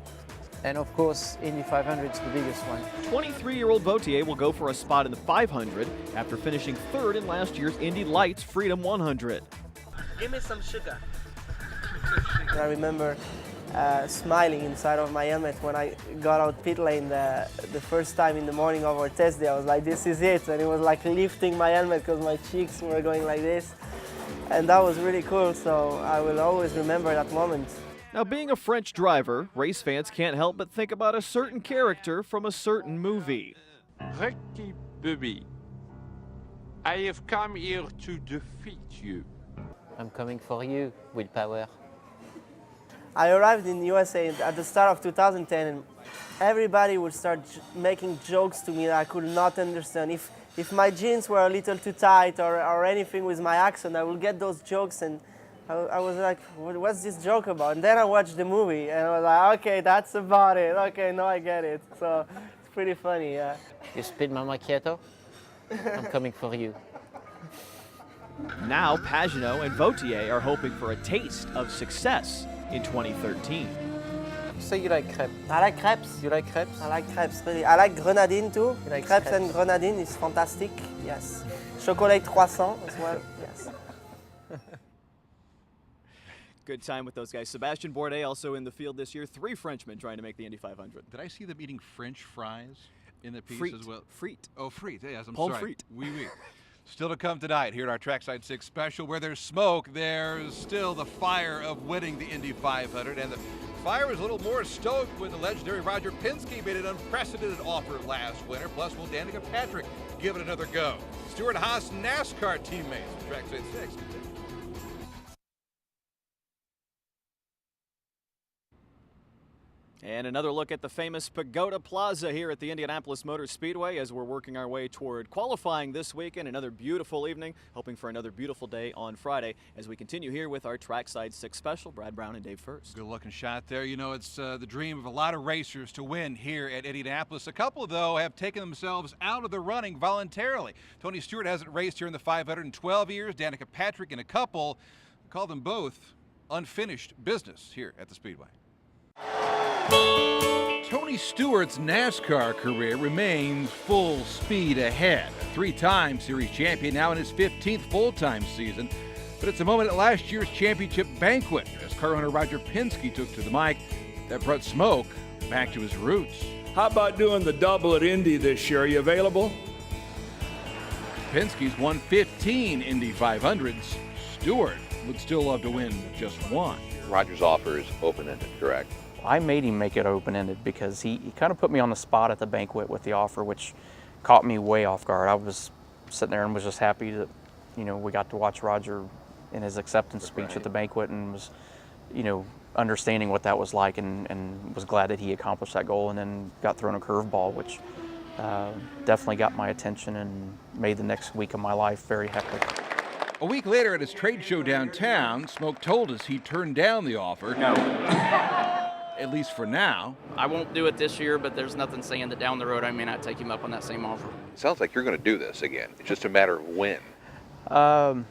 And of course, Indy 500 is the biggest one. 23-year-old Vautier will go for a spot in the 500 after finishing 3rd in last year's Indy Lights Freedom 100. Give me some sugar. I remember smiling inside of my helmet when I got out pit lane the first time in the morning of our test day. I was like, this is it. And it was like lifting my helmet because my cheeks were going like this. And that was really cool. So I will always remember that moment. Now, being a French driver, race fans can't help but think about a certain character from a certain movie. Ricky Bobby, I have come here to defeat you. I'm coming for you, Willpower. I arrived in the USA at the start of 2010, and everybody would start making jokes to me that I could not understand. If my jeans were a little too tight or anything with my accent, I would get those jokes, and I was like, what's this joke about? And then I watched the movie, and I was like, okay, that's about it. Okay, now I get it. So it's pretty funny, yeah. You spilled my macchiato? I'm coming for you. Now, Pagenaud and Vautier are hoping for a taste of success in 2013. So you like crepes? I like crepes. You like crepes? I like crepes, really. I like grenadine too. You like crepes and grenadine is fantastic, yes. Chocolat croissant as well, yes. Good time with those guys. Sebastian Bourdais also in the field this year. 3 Frenchmen trying to make the Indy 500. Did I see them eating French fries in the piece Frite. as well? Frite. Oh, frite. Yes, I'm Paul sorry. Frite. Oui, oui. Still to come tonight here at our Trackside 6 special. Where there's smoke, there's still the fire of winning the Indy 500. And the fire is a little more stoked when the legendary Roger Penske made an unprecedented offer last winter. Plus, will Danica Patrick give it another go? Stuart Haas NASCAR teammates at Trackside 6. And another look at the famous Pagoda Plaza here at the Indianapolis Motor Speedway as we're working our way toward qualifying this weekend. Another beautiful evening, hoping for another beautiful day on Friday as we continue here with our Trackside 6 special. Brad Brown and Dave First. Good looking shot there. You know, it's the dream of a lot of racers to win here at Indianapolis. A couple, though, have taken themselves out of the running voluntarily. Tony Stewart hasn't raced here in the 500 in 12 years. Danica Patrick and a couple, call them both unfinished business here at the Speedway. Tony Stewart's NASCAR career remains full speed ahead. A 3-time series champion, now in his 15th full-time season. But it's a moment at last year's championship banquet as car owner Roger Penske took to the mic that brought smoke back to his roots. How about doing the double at Indy this year? Are you available? Penske's won 15 Indy 500s. Stewart would still love to win just one. Roger's offer is open-ended, correct? I made him make it open-ended because he kind of put me on the spot at the banquet with the offer, which caught me way off guard. I was sitting there and was just happy that, you know, we got to watch Roger in his acceptance speech at the banquet and was, you know, understanding what that was like and was glad that he accomplished that goal and then got thrown a curveball, which definitely got my attention and made the next week of my life very hectic. A week later at his trade show downtown, Smoke told us he turned down the offer. No. At least for now. I won't do it this year, but there's nothing saying that down the road I may not take him up on that same offer. It sounds like you're going to do this again. It's just a matter of when. I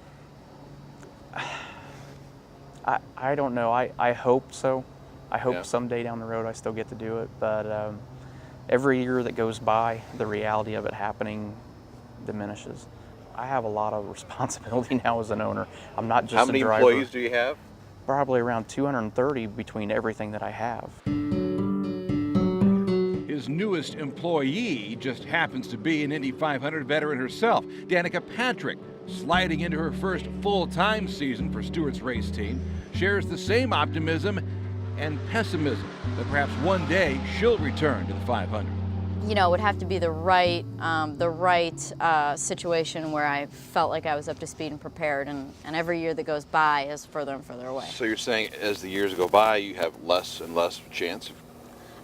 don't know. I hope so. I hope someday down the road I still get to do it. But every year that goes by, the reality of it happening diminishes. I have a lot of responsibility now as an owner. I'm not just a driver. How many employees do you have? Probably around 230 between everything that I have. His newest employee just happens to be an Indy 500 veteran herself, Danica Patrick, sliding into her first full-time season for Stewart's race team, shares the same optimism and pessimism that perhaps one day she'll return to the 500. You know, it would have to be the right situation where I felt like I was up to speed and prepared, and every year that goes by is further and further away. So you're saying as the years go by, you have less and less chance of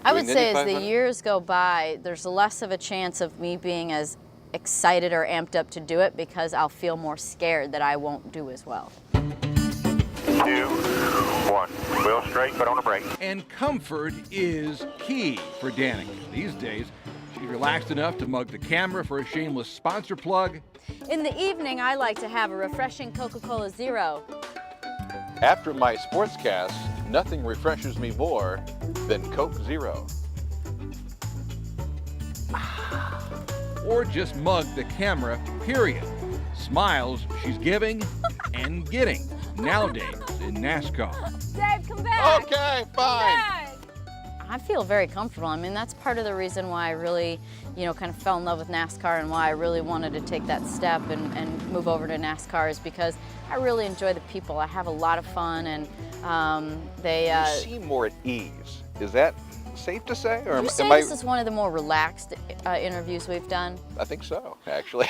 I would doing say Indy as the 500? years go by, there's less of a chance of me being as excited or amped up to do it because I'll feel more scared that I won't do as well. 2, 1. Wheel straight, but on a brake. And comfort is key for Danica. These days, she's relaxed enough to mug the camera for a shameless sponsor plug. In the evening, I like to have a refreshing Coca-Cola Zero. After my sportscast, nothing refreshes me more than Coke Zero. Or just mug the camera, period. Smiles she's giving and getting nowadays in NASCAR. Dave, come back! Okay, fine. I feel very comfortable. I mean, that's part of the reason why I really, you know, kind of fell in love with NASCAR and why I really wanted to take that step and move over to NASCAR is because I really enjoy the people. I have a lot of fun and You seem more at ease. Is that safe to say? Or Would you say this is one of the more relaxed interviews we've done? I think so, actually.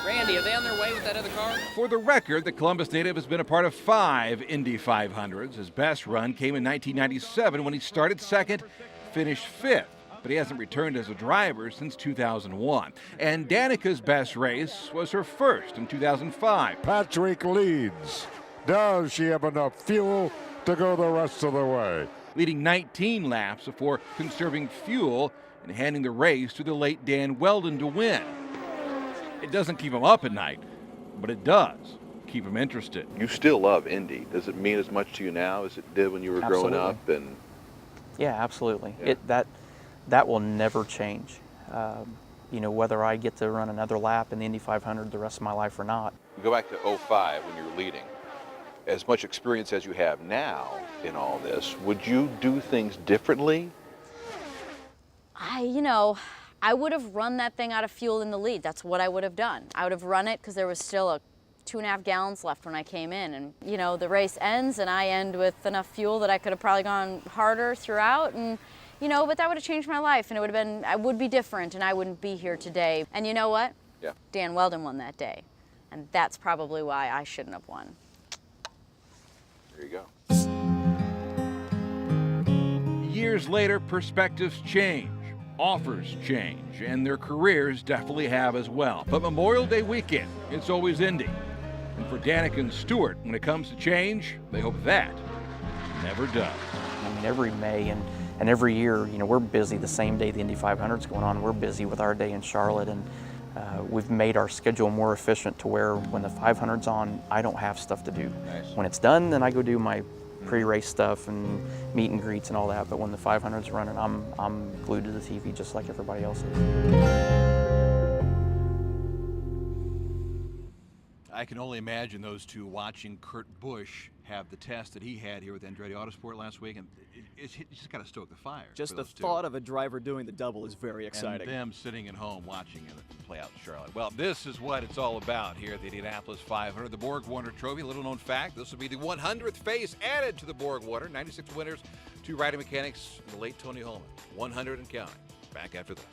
Randy, are they on their way with that other car? For the record, the Columbus native has been a part of 5 Indy 500s. His best run came in 1997 when he started second, finished 5th. But he hasn't returned as a driver since 2001. And Danica's best race was her first in 2005. Patrick leads. Does she have enough fuel to go the rest of the way? Leading 19 laps before conserving fuel and handing the race to the late Dan Weldon to win. It doesn't keep him up at night, but it does keep him interested. You still love Indy. Does it mean as much to you now as it did when you were growing up? And Yeah, absolutely. That will never change. You know, whether I get to run another lap in the Indy 500 the rest of my life or not. you go back to 05 when you were leading. as much experience as you have now in all this, would you do things differently? I would have run that thing out of fuel in the lead. That's what I would have done. I would have run it because there was still 2.5 gallons left when I came in. And, the race ends and I end with enough fuel that I could have probably gone harder throughout. And, but that would have changed my life and I would be different and I wouldn't be here today. And you know what? Yeah. Dan Weldon won that day. And that's probably why I shouldn't have won. There you go. Years later, perspectives change, offers change, and their careers definitely have as well. But Memorial Day weekend, it's always Indy. And for Danica and Stewart, when it comes to change, they hope that never does. I mean, every May and every year, we're busy the same day the Indy 500's going on. We're busy with our day in Charlotte, and we've made our schedule more efficient to where when the 500's on, I don't have stuff to do. Nice. When it's done, then I go do my pre-race stuff and meet and greets and all that. But when the 500's running, I'm glued to the TV just like everybody else is. I can only imagine those two watching Kurt Busch have the test that he had here with Andretti Autosport last week, and you just got to stoke the fire. Just the thought of a driver doing the double is very exciting. And them sitting at home watching it play out in Charlotte. Well, this is what it's all about here at the Indianapolis 500. The Borg Warner Trophy, little known fact, this will be the 100th face added to the Borg Warner. 96 winners, 2 riding mechanics, and the late Tony Holman. 100 and counting. Back after this.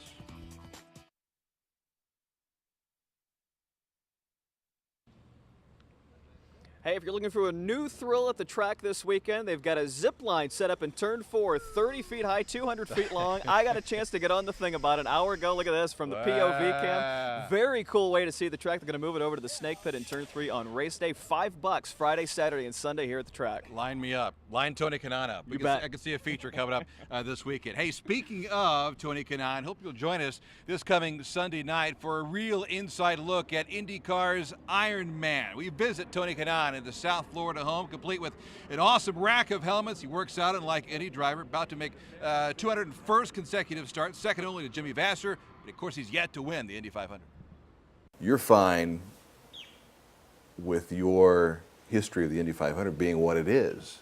Hey, if you're looking for a new thrill at the track this weekend, they've got a zip line set up in turn 4, 30 feet high, 200 feet long. I got a chance to get on the thing about an hour ago. Look at this from the POV cam. Very cool way to see the track. They're going to move it over to the snake pit in turn 3 on race day. $5 Friday, Saturday, and Sunday here at the track. Line me up. Line Tony Kanaan up. I can see a feature coming up this weekend. Hey, speaking of Tony Kanaan, hope you'll join us this coming Sunday night for a real inside look at IndyCar's Iron Man. We visit Tony Kanaan in the South Florida home, complete with an awesome rack of helmets. He works out, and like any driver, about to make 201st consecutive start, second only to Jimmy Vasser. But of course, he's yet to win the Indy 500. You're fine with your history of the Indy 500 being what it is.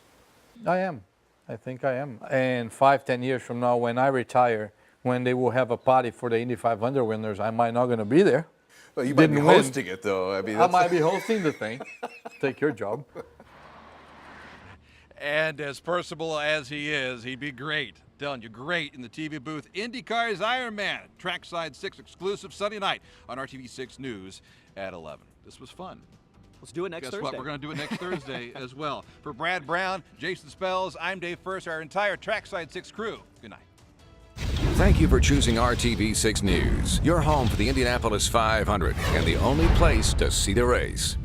I am. I think I am. And 5-10 years from now, when I retire, when they will have a party for the Indy 500 winners, I might not going to be there. Well, you might be hosting it, though. I mean, I might be hosting the thing. Take your job. And as personable as he is, he'd be great. Telling you, great in the TV booth. IndyCar's Iron Man, Trackside 6 exclusive Sunday night on RTV6 News at 11. This was fun. Let's do it next Thursday. Guess what? We're going to do it next Thursday as well. For Brad Brown, Jason Spells, I'm Dave First, our entire Trackside 6 crew. Good night. Thank you for choosing RTV6 News, your home for the Indianapolis 500 and the only place to see the race.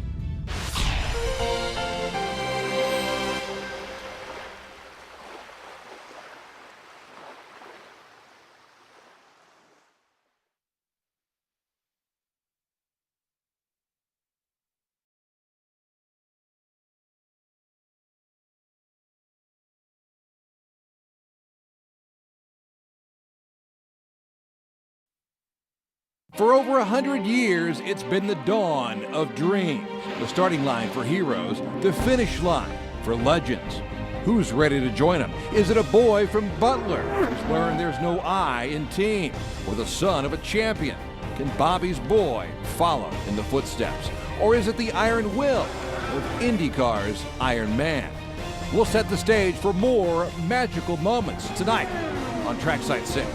For over 100 years, it's been the dawn of dreams. The starting line for heroes, the finish line for legends. Who's ready to join them? Is it a boy from Butler who's learned there's no I in team, or the son of a champion? Can Bobby's boy follow in the footsteps? Or is it the Iron Will of IndyCar's Iron Man? We'll set the stage for more magical moments tonight on Trackside 6.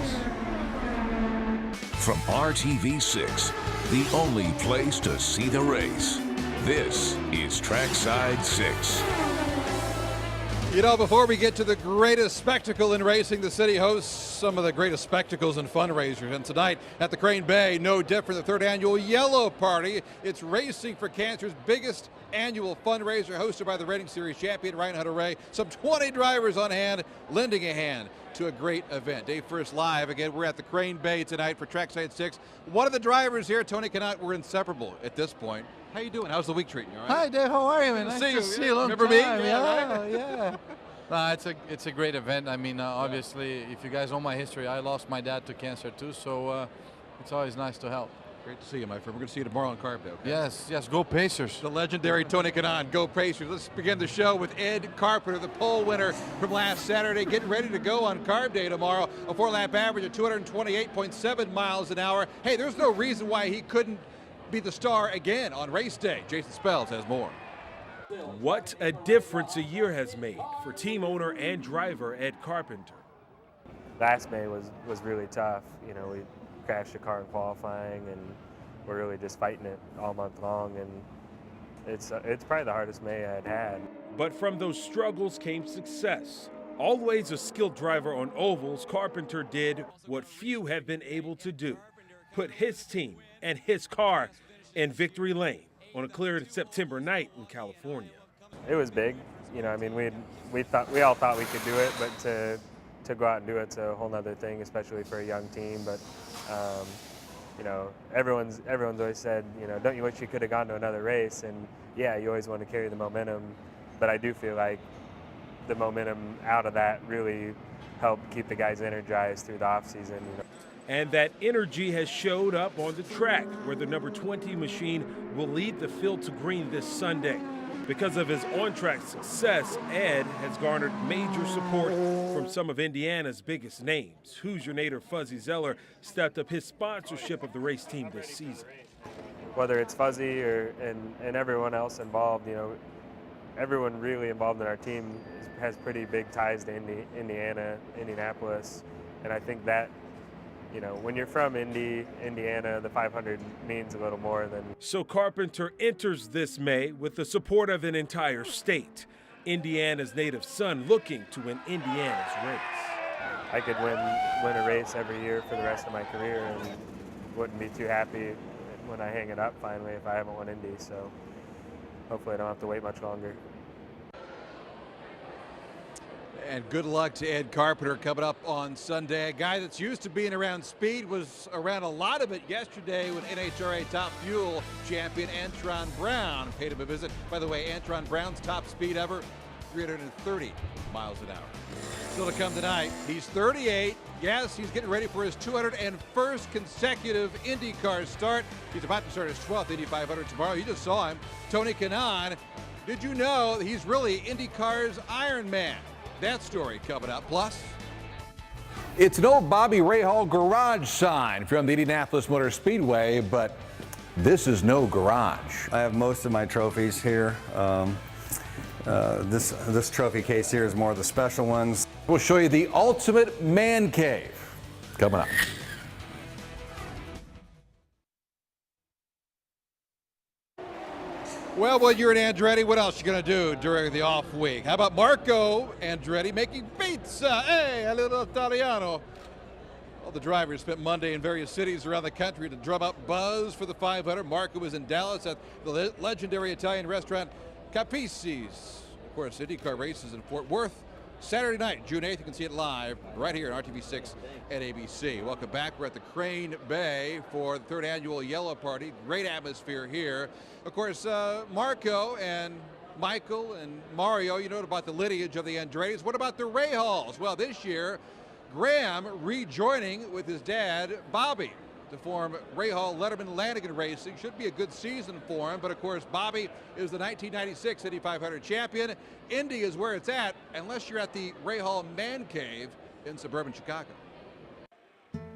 From RTV6, the only place to see the race. This is Trackside 6. You know, before we get to the greatest spectacle in racing, the city hosts some of the greatest spectacles and fundraisers. And tonight at the Crane Bay, no different, the third annual Yellow Party. It's Racing for Cancer's biggest annual fundraiser, hosted by the Rating Series champion Ryan Hunter-Reay. Some 20 drivers on hand, lending a hand to a great event. Dave First live again. We're at the Crane Bay tonight for Trackside 6. One of the drivers here, Tony Kanaan, we're inseparable at this point. How you doing? How's the week treating you? All right? Hi, Dave. How are you, man? Good to Nice see to you. see you. Long Remember time. me? Yeah, Right? yeah. It's a great event. I mean, obviously, if you guys know my history, I lost my dad to cancer too, so it's always nice to help. Great to see you, my friend. We're going to see you tomorrow on Carb Day, okay? Yes, yes, go Pacers. The legendary Tony Kanaan, go Pacers. Let's begin the show with Ed Carpenter, the pole winner from last Saturday, getting ready to go on Carb Day tomorrow. A 4-lap average of 228.7 miles an hour. Hey, there's no reason why he couldn't be the star again on race day. Jason Spells has more. What a difference a year has made for team owner and driver Ed Carpenter. Last May was really tough. You know, we crashed a car in qualifying, and we're really just fighting it all month long, and it's probably the hardest May I'd had. But from those struggles came success. Always a skilled driver on ovals, Carpenter did what few have been able to do: put his team and his car in victory lane on a clear September night in California. It was big. You know, I mean, we all thought we could do it, but to go out and do it's a whole nother thing, especially for a young team. But you know, everyone's always said, you know, don't you wish you could have gone to another race? And yeah, you always want to carry the momentum, but I do feel like the momentum out of that really helped keep the guys energized through the off season. You know. And that energy has showed up on the track, where the number 20 machine will lead the field to green this Sunday. Because of his on-track success, Ed has garnered major support from some of Indiana's biggest names. Hoosier native Fuzzy Zeller stepped up his sponsorship of the race team this season. Whether it's Fuzzy and everyone else involved, you know, everyone really involved in our team has pretty big ties to Indianapolis, and I think that, you know, when you're from Indiana, the 500 means a little more than. So Carpenter enters this May with the support of an entire state. Indiana's native son looking to win Indiana's race. I could win a race every year for the rest of my career, and wouldn't be too happy when I hang it up finally if I haven't won Indy. So hopefully I don't have to wait much longer. And good luck to Ed Carpenter coming up on Sunday. A guy that's used to being around speed, was around a lot of it yesterday when NHRA Top Fuel champion Antron Brown paid him a visit. By the way, Antron Brown's top speed ever, 330 miles an hour. Still to come tonight, he's 38. Yes, he's getting ready for his 201st consecutive IndyCar start. He's about to start his 12th Indy 500 tomorrow. You just saw him, Tony Kanaan. Did you know he's really IndyCar's Iron Man? That story coming up. Plus, it's no Bobby Rahal garage sign from the Indianapolis Motor Speedway, but this is no garage. I have most of my trophies here. This trophy case here is more of the special ones. We'll show you the ultimate man cave coming up. well, when you're in Andretti, what else you gonna do during the off week? How about Marco Andretti making pizza? Hey, a little Italiano. Well, the drivers spent Monday in various cities around the country to drum up buzz for the 500. Marco was in Dallas at the legendary Italian restaurant Capisi's. Of course, IndyCar races in Fort Worth Saturday night, June 8th. You can see it live right here on RTV6 at ABC. Welcome back. We're at the Crane Bay for the third annual Yellow Party. Great atmosphere here. Of course, Marco and Michael and Mario, you know about the lineage of the Andrettis. What about the Rahals? Well, this year, Graham rejoining with his dad, Bobby, to form Rahal Letterman Lanigan Racing. Should be a good season for him, but of course Bobby is the 1996 Indy 500 champion. Indy is where it's at, unless you're at the Rahal Man Cave in suburban Chicago.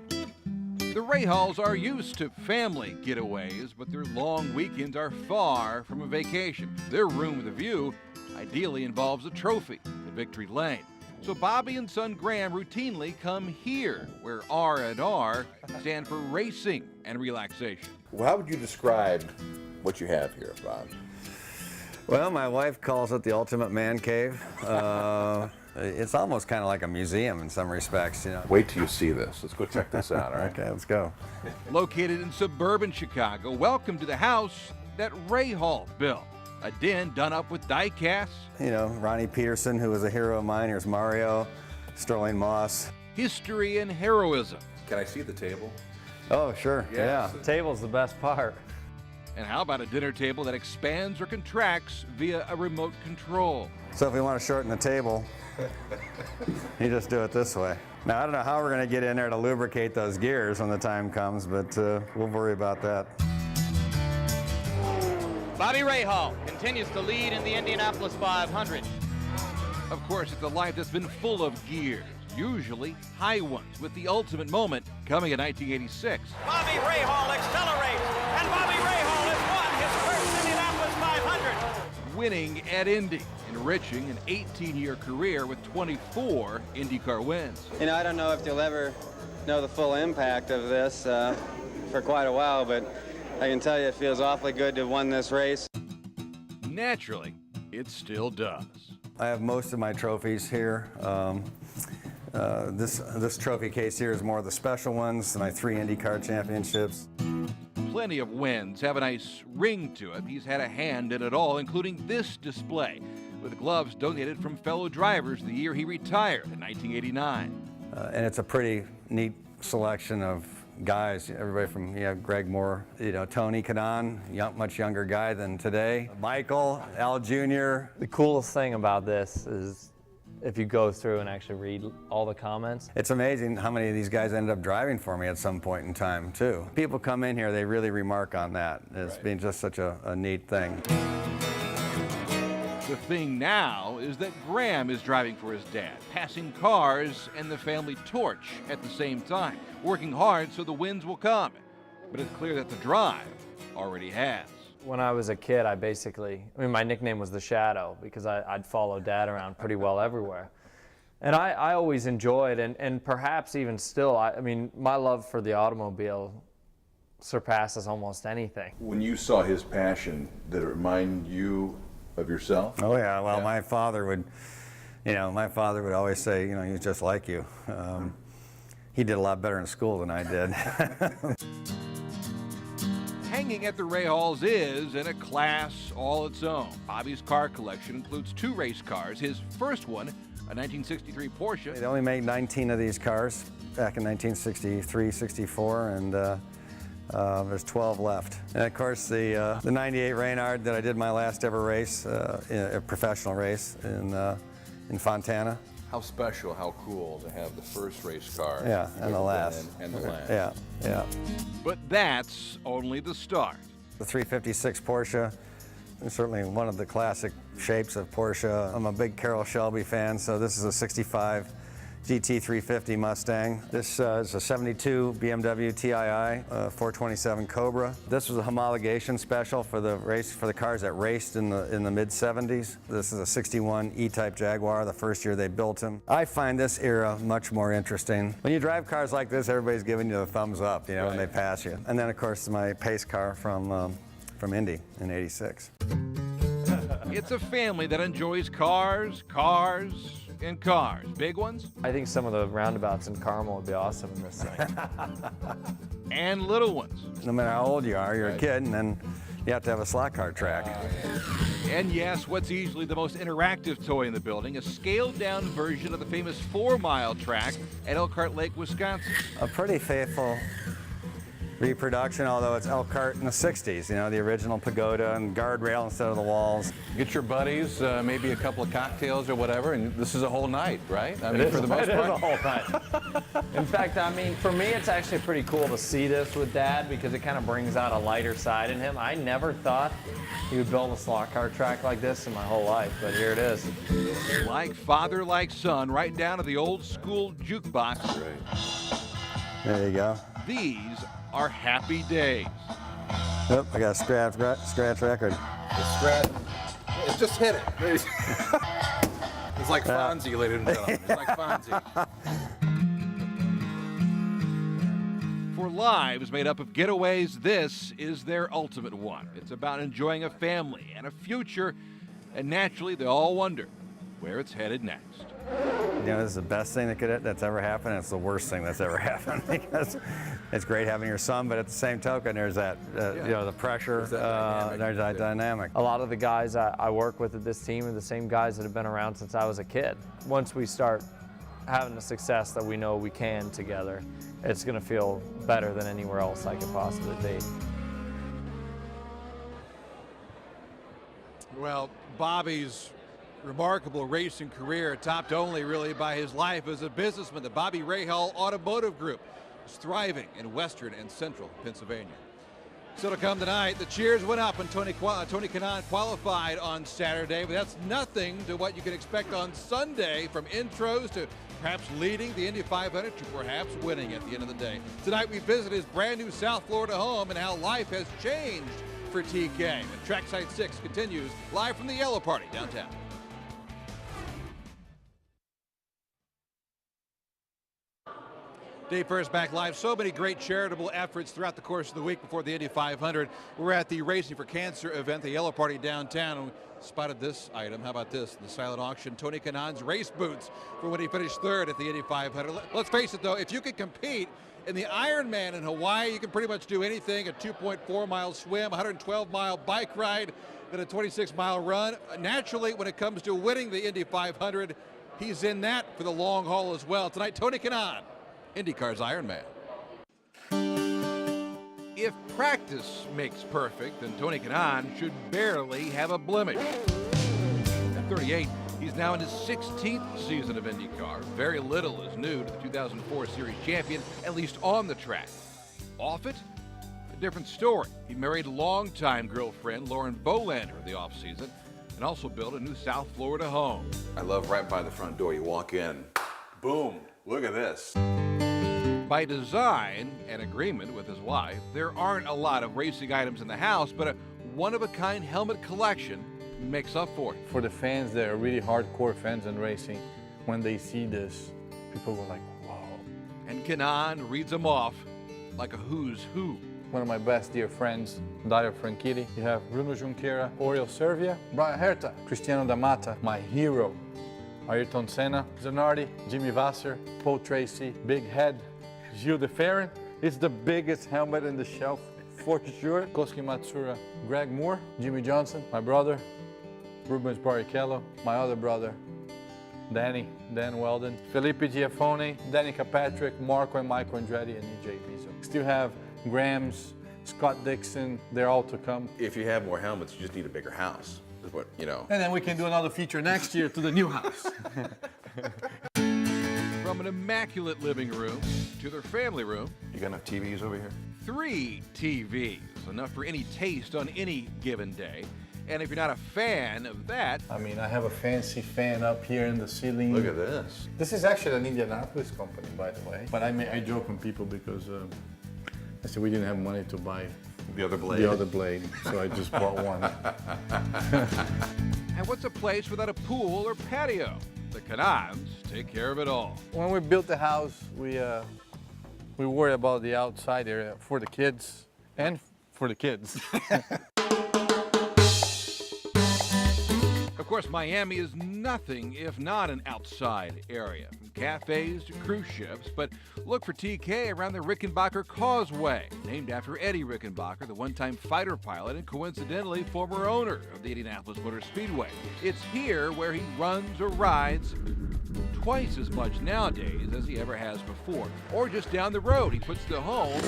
The Rahals are used to family getaways, but their long weekends are far from a vacation. Their room with a view ideally involves a trophy at Victory Lane. So Bobby and son Graham routinely come here, where R&R stand for racing and relaxation. Well, how would you describe what you have here, Bob? Well, my wife calls it the ultimate man cave. It's almost kind of like a museum in some respects, you know. Wait till you see this. Let's go check this out, all right? Okay, let's go. Located in suburban Chicago, welcome to the house that Rahal built. A den done up with die casts. You know, Ronnie Peterson, who was a hero of mine. Here's Mario, Sterling Moss. History and heroism. Can I see the table? Oh, sure, Yes. yeah. The table's the best part. And how about a dinner table that expands or contracts via a remote control? So if we want to shorten the table, You just do it this way. Now, I don't know how we're going to get in there to lubricate those gears when the time comes, but we'll worry about that. Bobby Rahal continues to lead in the Indianapolis 500. Of course, it's a life that's been full of gears, usually high ones, with the ultimate moment coming in 1986. Bobby Rahal accelerates, and Bobby Rahal has won his first Indianapolis 500. Winning at Indy, enriching an 18-year career with 24 IndyCar wins. You know, I don't know if you'll ever know the full impact of this for quite a while, but I can tell you it feels awfully good to have won this race. Naturally, it still does. I have most of my trophies here. This trophy case here is more of the special ones, my 3 IndyCar championships. Plenty of wins have a nice ring to it. He's had a hand in it all, including this display, with gloves donated from fellow drivers the year he retired in 1989. And it's a pretty neat selection of guys, everybody from Greg Moore, Tony Kanaan, much younger guy than today, Michael, Al Jr. The coolest thing about this is if you go through and actually read all the comments. It's amazing how many of these guys ended up driving for me at some point in time too. People come in here, they really remark on that as being just such a neat thing. The thing now is that Graham is driving for his dad, passing cars and the family torch at the same time, working hard so the wins will come. But it's clear that the drive already has. When I was a kid, my nickname was the Shadow because I'd follow Dad around pretty well everywhere. And I always enjoyed, and perhaps even still, my love for the automobile surpasses almost anything. When you saw his passion, did it remind you of yourself? Oh yeah, well, my father would always say, he was just like you. He did a lot better in school than I did. Hanging at the Rahals is in a class all its own. Bobby's car collection includes 2 race cars. His first one, a 1963 Porsche. They only made 19 of these cars back in 1963, 64, and there's 12 left. And of course, the 98 Reynard that I did my last ever race, a professional race in Fontana. How special, how cool to have the first race car. Yeah, and the last. And the last. Yeah. But that's only the start. The 356 Porsche is certainly one of the classic shapes of Porsche. I'm a big Carroll Shelby fan, so this is a 65 GT 350 Mustang. This is a 72 BMW TII 427 Cobra. This was a homologation special for the cars that raced in the mid 70s. This is a 61 E-Type Jaguar, the first year they built them. I find this era much more interesting. When you drive cars like this, everybody's giving you the thumbs up, when they pass you. And then of course my pace car from Indy in '86. It's a family that enjoys cars, and cars. Big ones? I think some of the roundabouts in Carmel would be awesome in this thing. And little ones. No matter how old you are, you're a kid, and then you have to have a slot car track. And yes, what's easily the most interactive toy in the building, a scaled-down version of the famous 4-mile track at Elkhart Lake, Wisconsin. A pretty faithful reproduction, although it's Elkhart in the 60s, the original pagoda and guardrail instead of the walls. Get your buddies, maybe a couple of cocktails or whatever, and this is a whole night, right? For the most part. It is a whole night. In fact, for me, it's actually pretty cool to see this with Dad because it kind of brings out a lighter side in him. I never thought he would build a slot car track like this in my whole life, but here it is. Like father, like son, right down to the old school jukebox. Right. There you go. These are happy days. Yep, I got a scratch record. It just hit it. It's like Fonzie, ladies and gentlemen. It's like Fonzie. For lives made up of getaways, this is their ultimate one. It's about enjoying a family and a future, and naturally they all wonder where it's headed next. This is the best thing that's ever happened, and it's the worst thing that's ever happened because it's great having your son, but at the same token, there's that, the pressure, there's that dynamic. A lot of the guys I work with at this team are the same guys that have been around since I was a kid. Once we start having the success that we know we can together, it's going to feel better than anywhere else I could possibly be. Well, Bobby's remarkable racing career, topped only really by his life as a businessman. The Bobby Rahal Automotive Group is thriving in western and central Pennsylvania. Still to come tonight, the cheers went up when Tony Kanaan qualified on Saturday, but that's nothing to what you can expect on Sunday, from intros to perhaps leading the Indy 500 to perhaps winning at the end of the day. Tonight we visit his brand new South Florida home and how life has changed for TK. And Trackside 6 continues live from the Yellow Party downtown. Dave First back live. So many great charitable efforts throughout the course of the week before the Indy 500. We're at the Racing for Cancer event, the Yellow Party downtown, and we spotted this item. How about this? The silent auction, Tony Kanaan's race boots for when he finished third at the Indy 500. Let's face it, though, if you could compete in the Ironman in Hawaii, you can pretty much do anything: a 2.4-mile swim, 112-mile bike ride, then a 26-mile run. Naturally, when it comes to winning the Indy 500, he's in that for the long haul as well. Tonight, Tony Kanaan, IndyCar's Ironman. If practice makes perfect, then Tony Kanaan should barely have a blemish. At 38, he's now in his 16th season of IndyCar. Very little is new to the 2004 Series champion, at least on the track. Off it, a different story. He married longtime girlfriend Lauren Bolander in the offseason and also built a new South Florida home. I love right by the front door. You walk in, boom, look at this. By design and agreement with his wife, there aren't a lot of racing items in the house, but a one-of-a-kind helmet collection makes up for it. For the fans that are really hardcore fans in racing, when they see this, people go like, whoa. And Kanaan reads them off like a who's who. One of my best dear friends, Dario Franchitti. You have Bruno Junqueira, Oriol Servia, Brian Herta, Cristiano D'Amata, my hero, Ayrton Senna, Zanardi, Jimmy Vasser, Paul Tracy, Big Head, Gilles de Ferran. It's the biggest helmet in the shelf for sure. Kosuke Matsura, Greg Moore, Jimmy Johnson, my brother, Rubens Barrichello, my other brother, Dan Weldon, Felipe Giafone, Danica Patrick, Marco and Michael Andretti, and EJ Bizzo. Still have Grams, Scott Dixon, they're all to come. If you have more helmets, you just need a bigger house. Is what, you know. And then we can do another feature next year to the new house. From an immaculate living room to their family room. You got enough TVs over here? 3 TVs, enough for any taste on any given day. And if you're not a fan of that... I mean, I have a fancy fan up here in the ceiling. Look at this. This is actually an Indianapolis company, by the way. But I joke with people because I said we didn't have money to buy the other blade. So I just bought one. And what's a place without a pool or patio? The Kanaans take care of it all. When we built the house, we worry about the outside area for the kids and for the kids. Of course, Miami is nothing if not an outside area, from cafes to cruise ships. But look for TK around the Rickenbacker Causeway, named after Eddie Rickenbacker, the one-time fighter pilot and coincidentally former owner of the Indianapolis Motor Speedway. It's here where he runs or rides twice as much nowadays as he ever has before. Or just down the road, he puts the home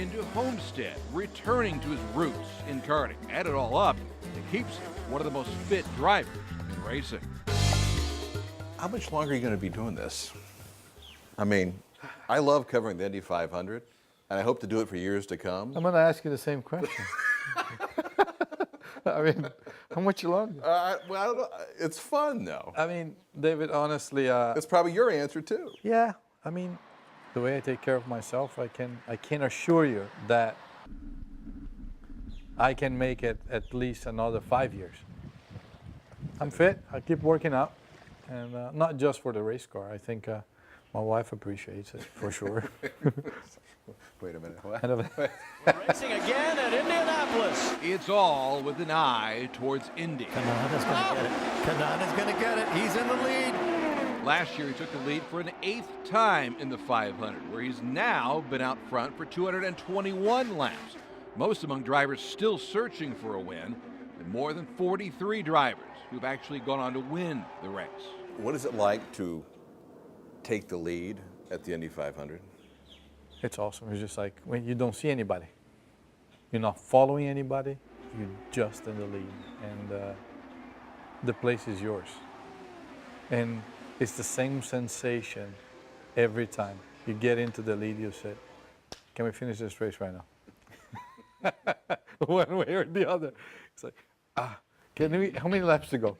into Homestead, returning to his roots in karting. Add it all up, it keeps him one of the most fit drivers in racing. How much longer are you going to be doing this? I mean, I love covering the Indy 500, and I hope to do it for years to come. I'm going to ask you the same question. I mean, how much longer? Well, I don't know. It's fun, though. I mean, David, honestly... it's probably your answer, too. Yeah, I mean, the way I take care of myself, I can assure you that I can make it at least another 5 years. I'm fit, I keep working out, and not just for the race car. I think my wife appreciates it, for sure. Wait a minute. Racing again at Indianapolis. It's all with an eye towards Indy. Kanaan is going to get it. Kanaan is going to get it. He's in the lead. Last year, he took the lead for an 8th time in the 500, where he's now been out front for 221 laps. Most among drivers still searching for a win, and more than 43 drivers who've actually gone on to win the race. What is it like to take the lead at the Indy 500? It's awesome. It's just like when you don't see anybody. You're not following anybody. You're just in the lead. And the place is yours. And it's the same sensation every time. You get into the lead, you say, can we finish this race right now? One way or the other. It's like, how many laps to go?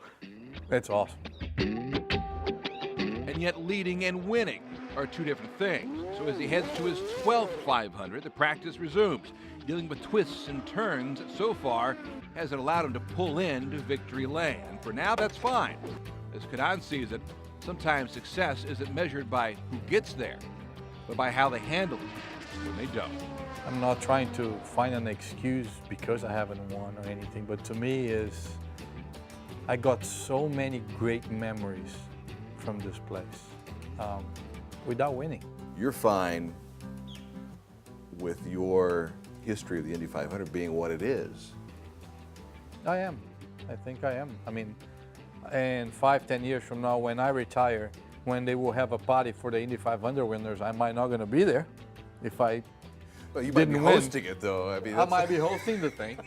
That's awesome. And yet leading and winning are two different things. So as he heads to his 12th 500, the practice resumes, dealing with twists and turns that so far hasn't allowed him to pull into victory lane. And for now, that's fine. As Canan sees it, sometimes success isn't measured by who gets there, but by how they handle it when they don't. I'm not trying to find an excuse because I haven't won or anything, but to me is, I got so many great memories from this place without winning. You're fine with your history of the Indy 500 being what it is. I am. I think I am. I mean, and 5-10 years from now, when I retire, when they will have a party for the Indy 500 winners, I might not going to be there if I Well, you might be didn't hosting win. it, though. I mean, I might be hosting the thing.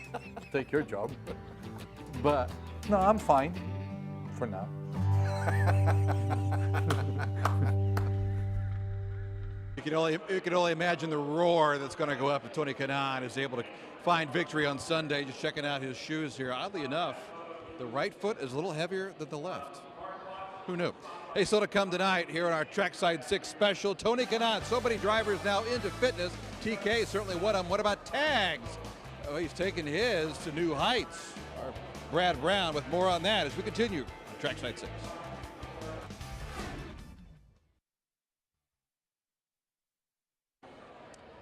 Take your job. But no, I'm fine for now. You can only imagine the roar that's going to go up if Tony Kanaan is able to find victory on Sunday. Just checking out his shoes here. Oddly enough, the right foot is a little heavier than the left. Who knew? Hey, so to come tonight here on our Trackside 6 special, Tony Kanaan. So many drivers now into fitness. TK certainly one of them. What about Tags? Oh, he's taken his to new heights. Our Brad Brown with more on that as we continue on Trackside 6.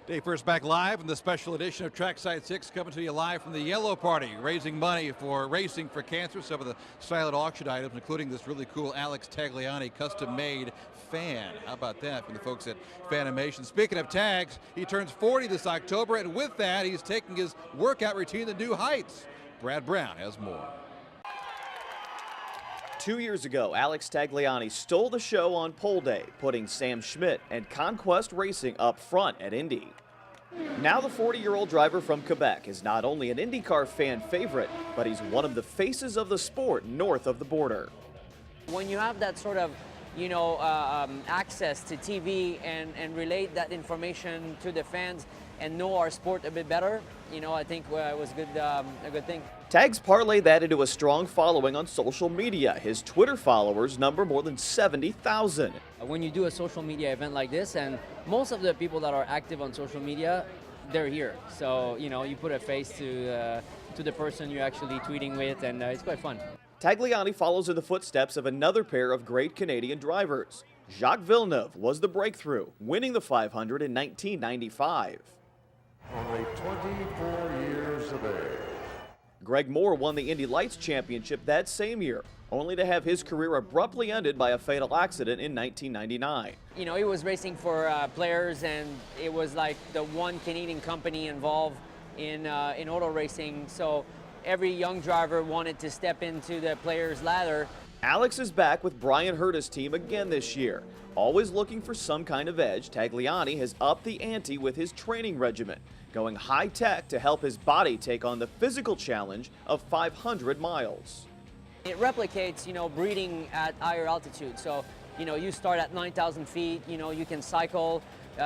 Dave First back live in the special edition of Trackside 6, coming to you live from the Yellow Party, raising money for Racing for Cancer. Some of the silent auction items, including this really cool Alex Tagliani custom-made fan. How about that from the folks at Fanimation? Speaking of Tags, he turns 40 this October, and with that, he's taking his workout routine to new heights. Brad Brown has more. 2 years ago, Alex Tagliani stole the show on pole day, putting Sam Schmidt and Conquest Racing up front at Indy. Now the 40-year-old driver from Quebec is not only an IndyCar fan favorite, but he's one of the faces of the sport north of the border. When you have that sort of, access to TV and relate that information to the fans and know our sport a bit better, I think it was a good thing. Tags parlayed that into a strong following on social media. His Twitter followers number more than 70,000. When you do a social media event like this, and most of the people that are active on social media, they're here. So, you put a face to the person you're actually tweeting with, and it's quite fun. Tagliani follows in the footsteps of another pair of great Canadian drivers. Jacques Villeneuve was the breakthrough, winning the 500 in 1995. Only 24 years of age. Greg Moore won the Indy Lights Championship that same year, only to have his career abruptly ended by a fatal accident in 1999. He was racing for players, and it was like the one Canadian company involved in auto racing, so every young driver wanted to step into the players' ladder. Alex is back with Brian Herta's team again this year. Always looking for some kind of edge, Tagliani has upped the ante with his training regimen, going high-tech to help his body take on the physical challenge of 500 miles. It replicates, breathing at higher altitude. So, you start at 9,000 feet, you can cycle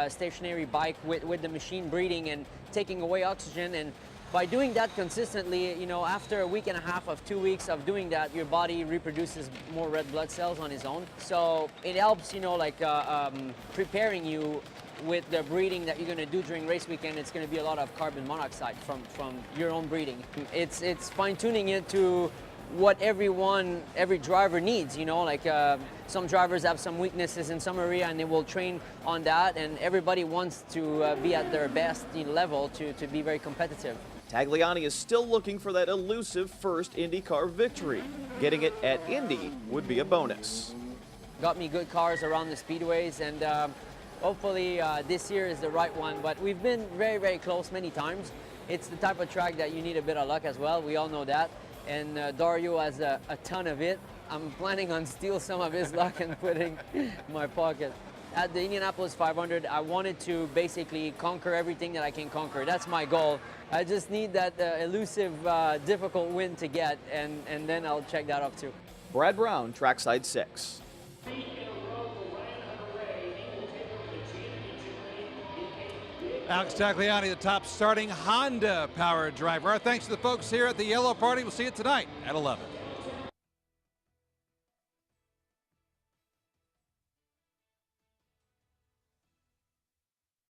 stationary bike with the machine breathing and taking away oxygen. And by doing that consistently, after a week and a half of 2 weeks of doing that, your body reproduces more red blood cells on its own. So it helps, preparing you with the breathing that you're going to do during race weekend. It's going to be a lot of carbon monoxide from your own breathing. It's fine-tuning it to what every driver needs, some drivers have some weaknesses in some area and they will train on that, and everybody wants to be at their best level to be very competitive. Tagliani is still looking for that elusive first IndyCar victory. Getting it at Indy would be a bonus. Got me good cars around the speedways, and hopefully this year is the right one, but we've been very, very close many times. It's the type of track that you need a bit of luck as well. We all know that. And Dario has a ton of it. I'm planning on steal some of his luck and putting in my pocket. At the Indianapolis 500, I wanted to basically conquer everything that I can conquer. That's my goal. I just need that elusive, difficult win to get, and then I'll check that off too. Brad Brown, Trackside 6. Alex Tagliani, the top starting Honda-powered driver. Our thanks to the folks here at the Yellow Party. We'll see you tonight at 11.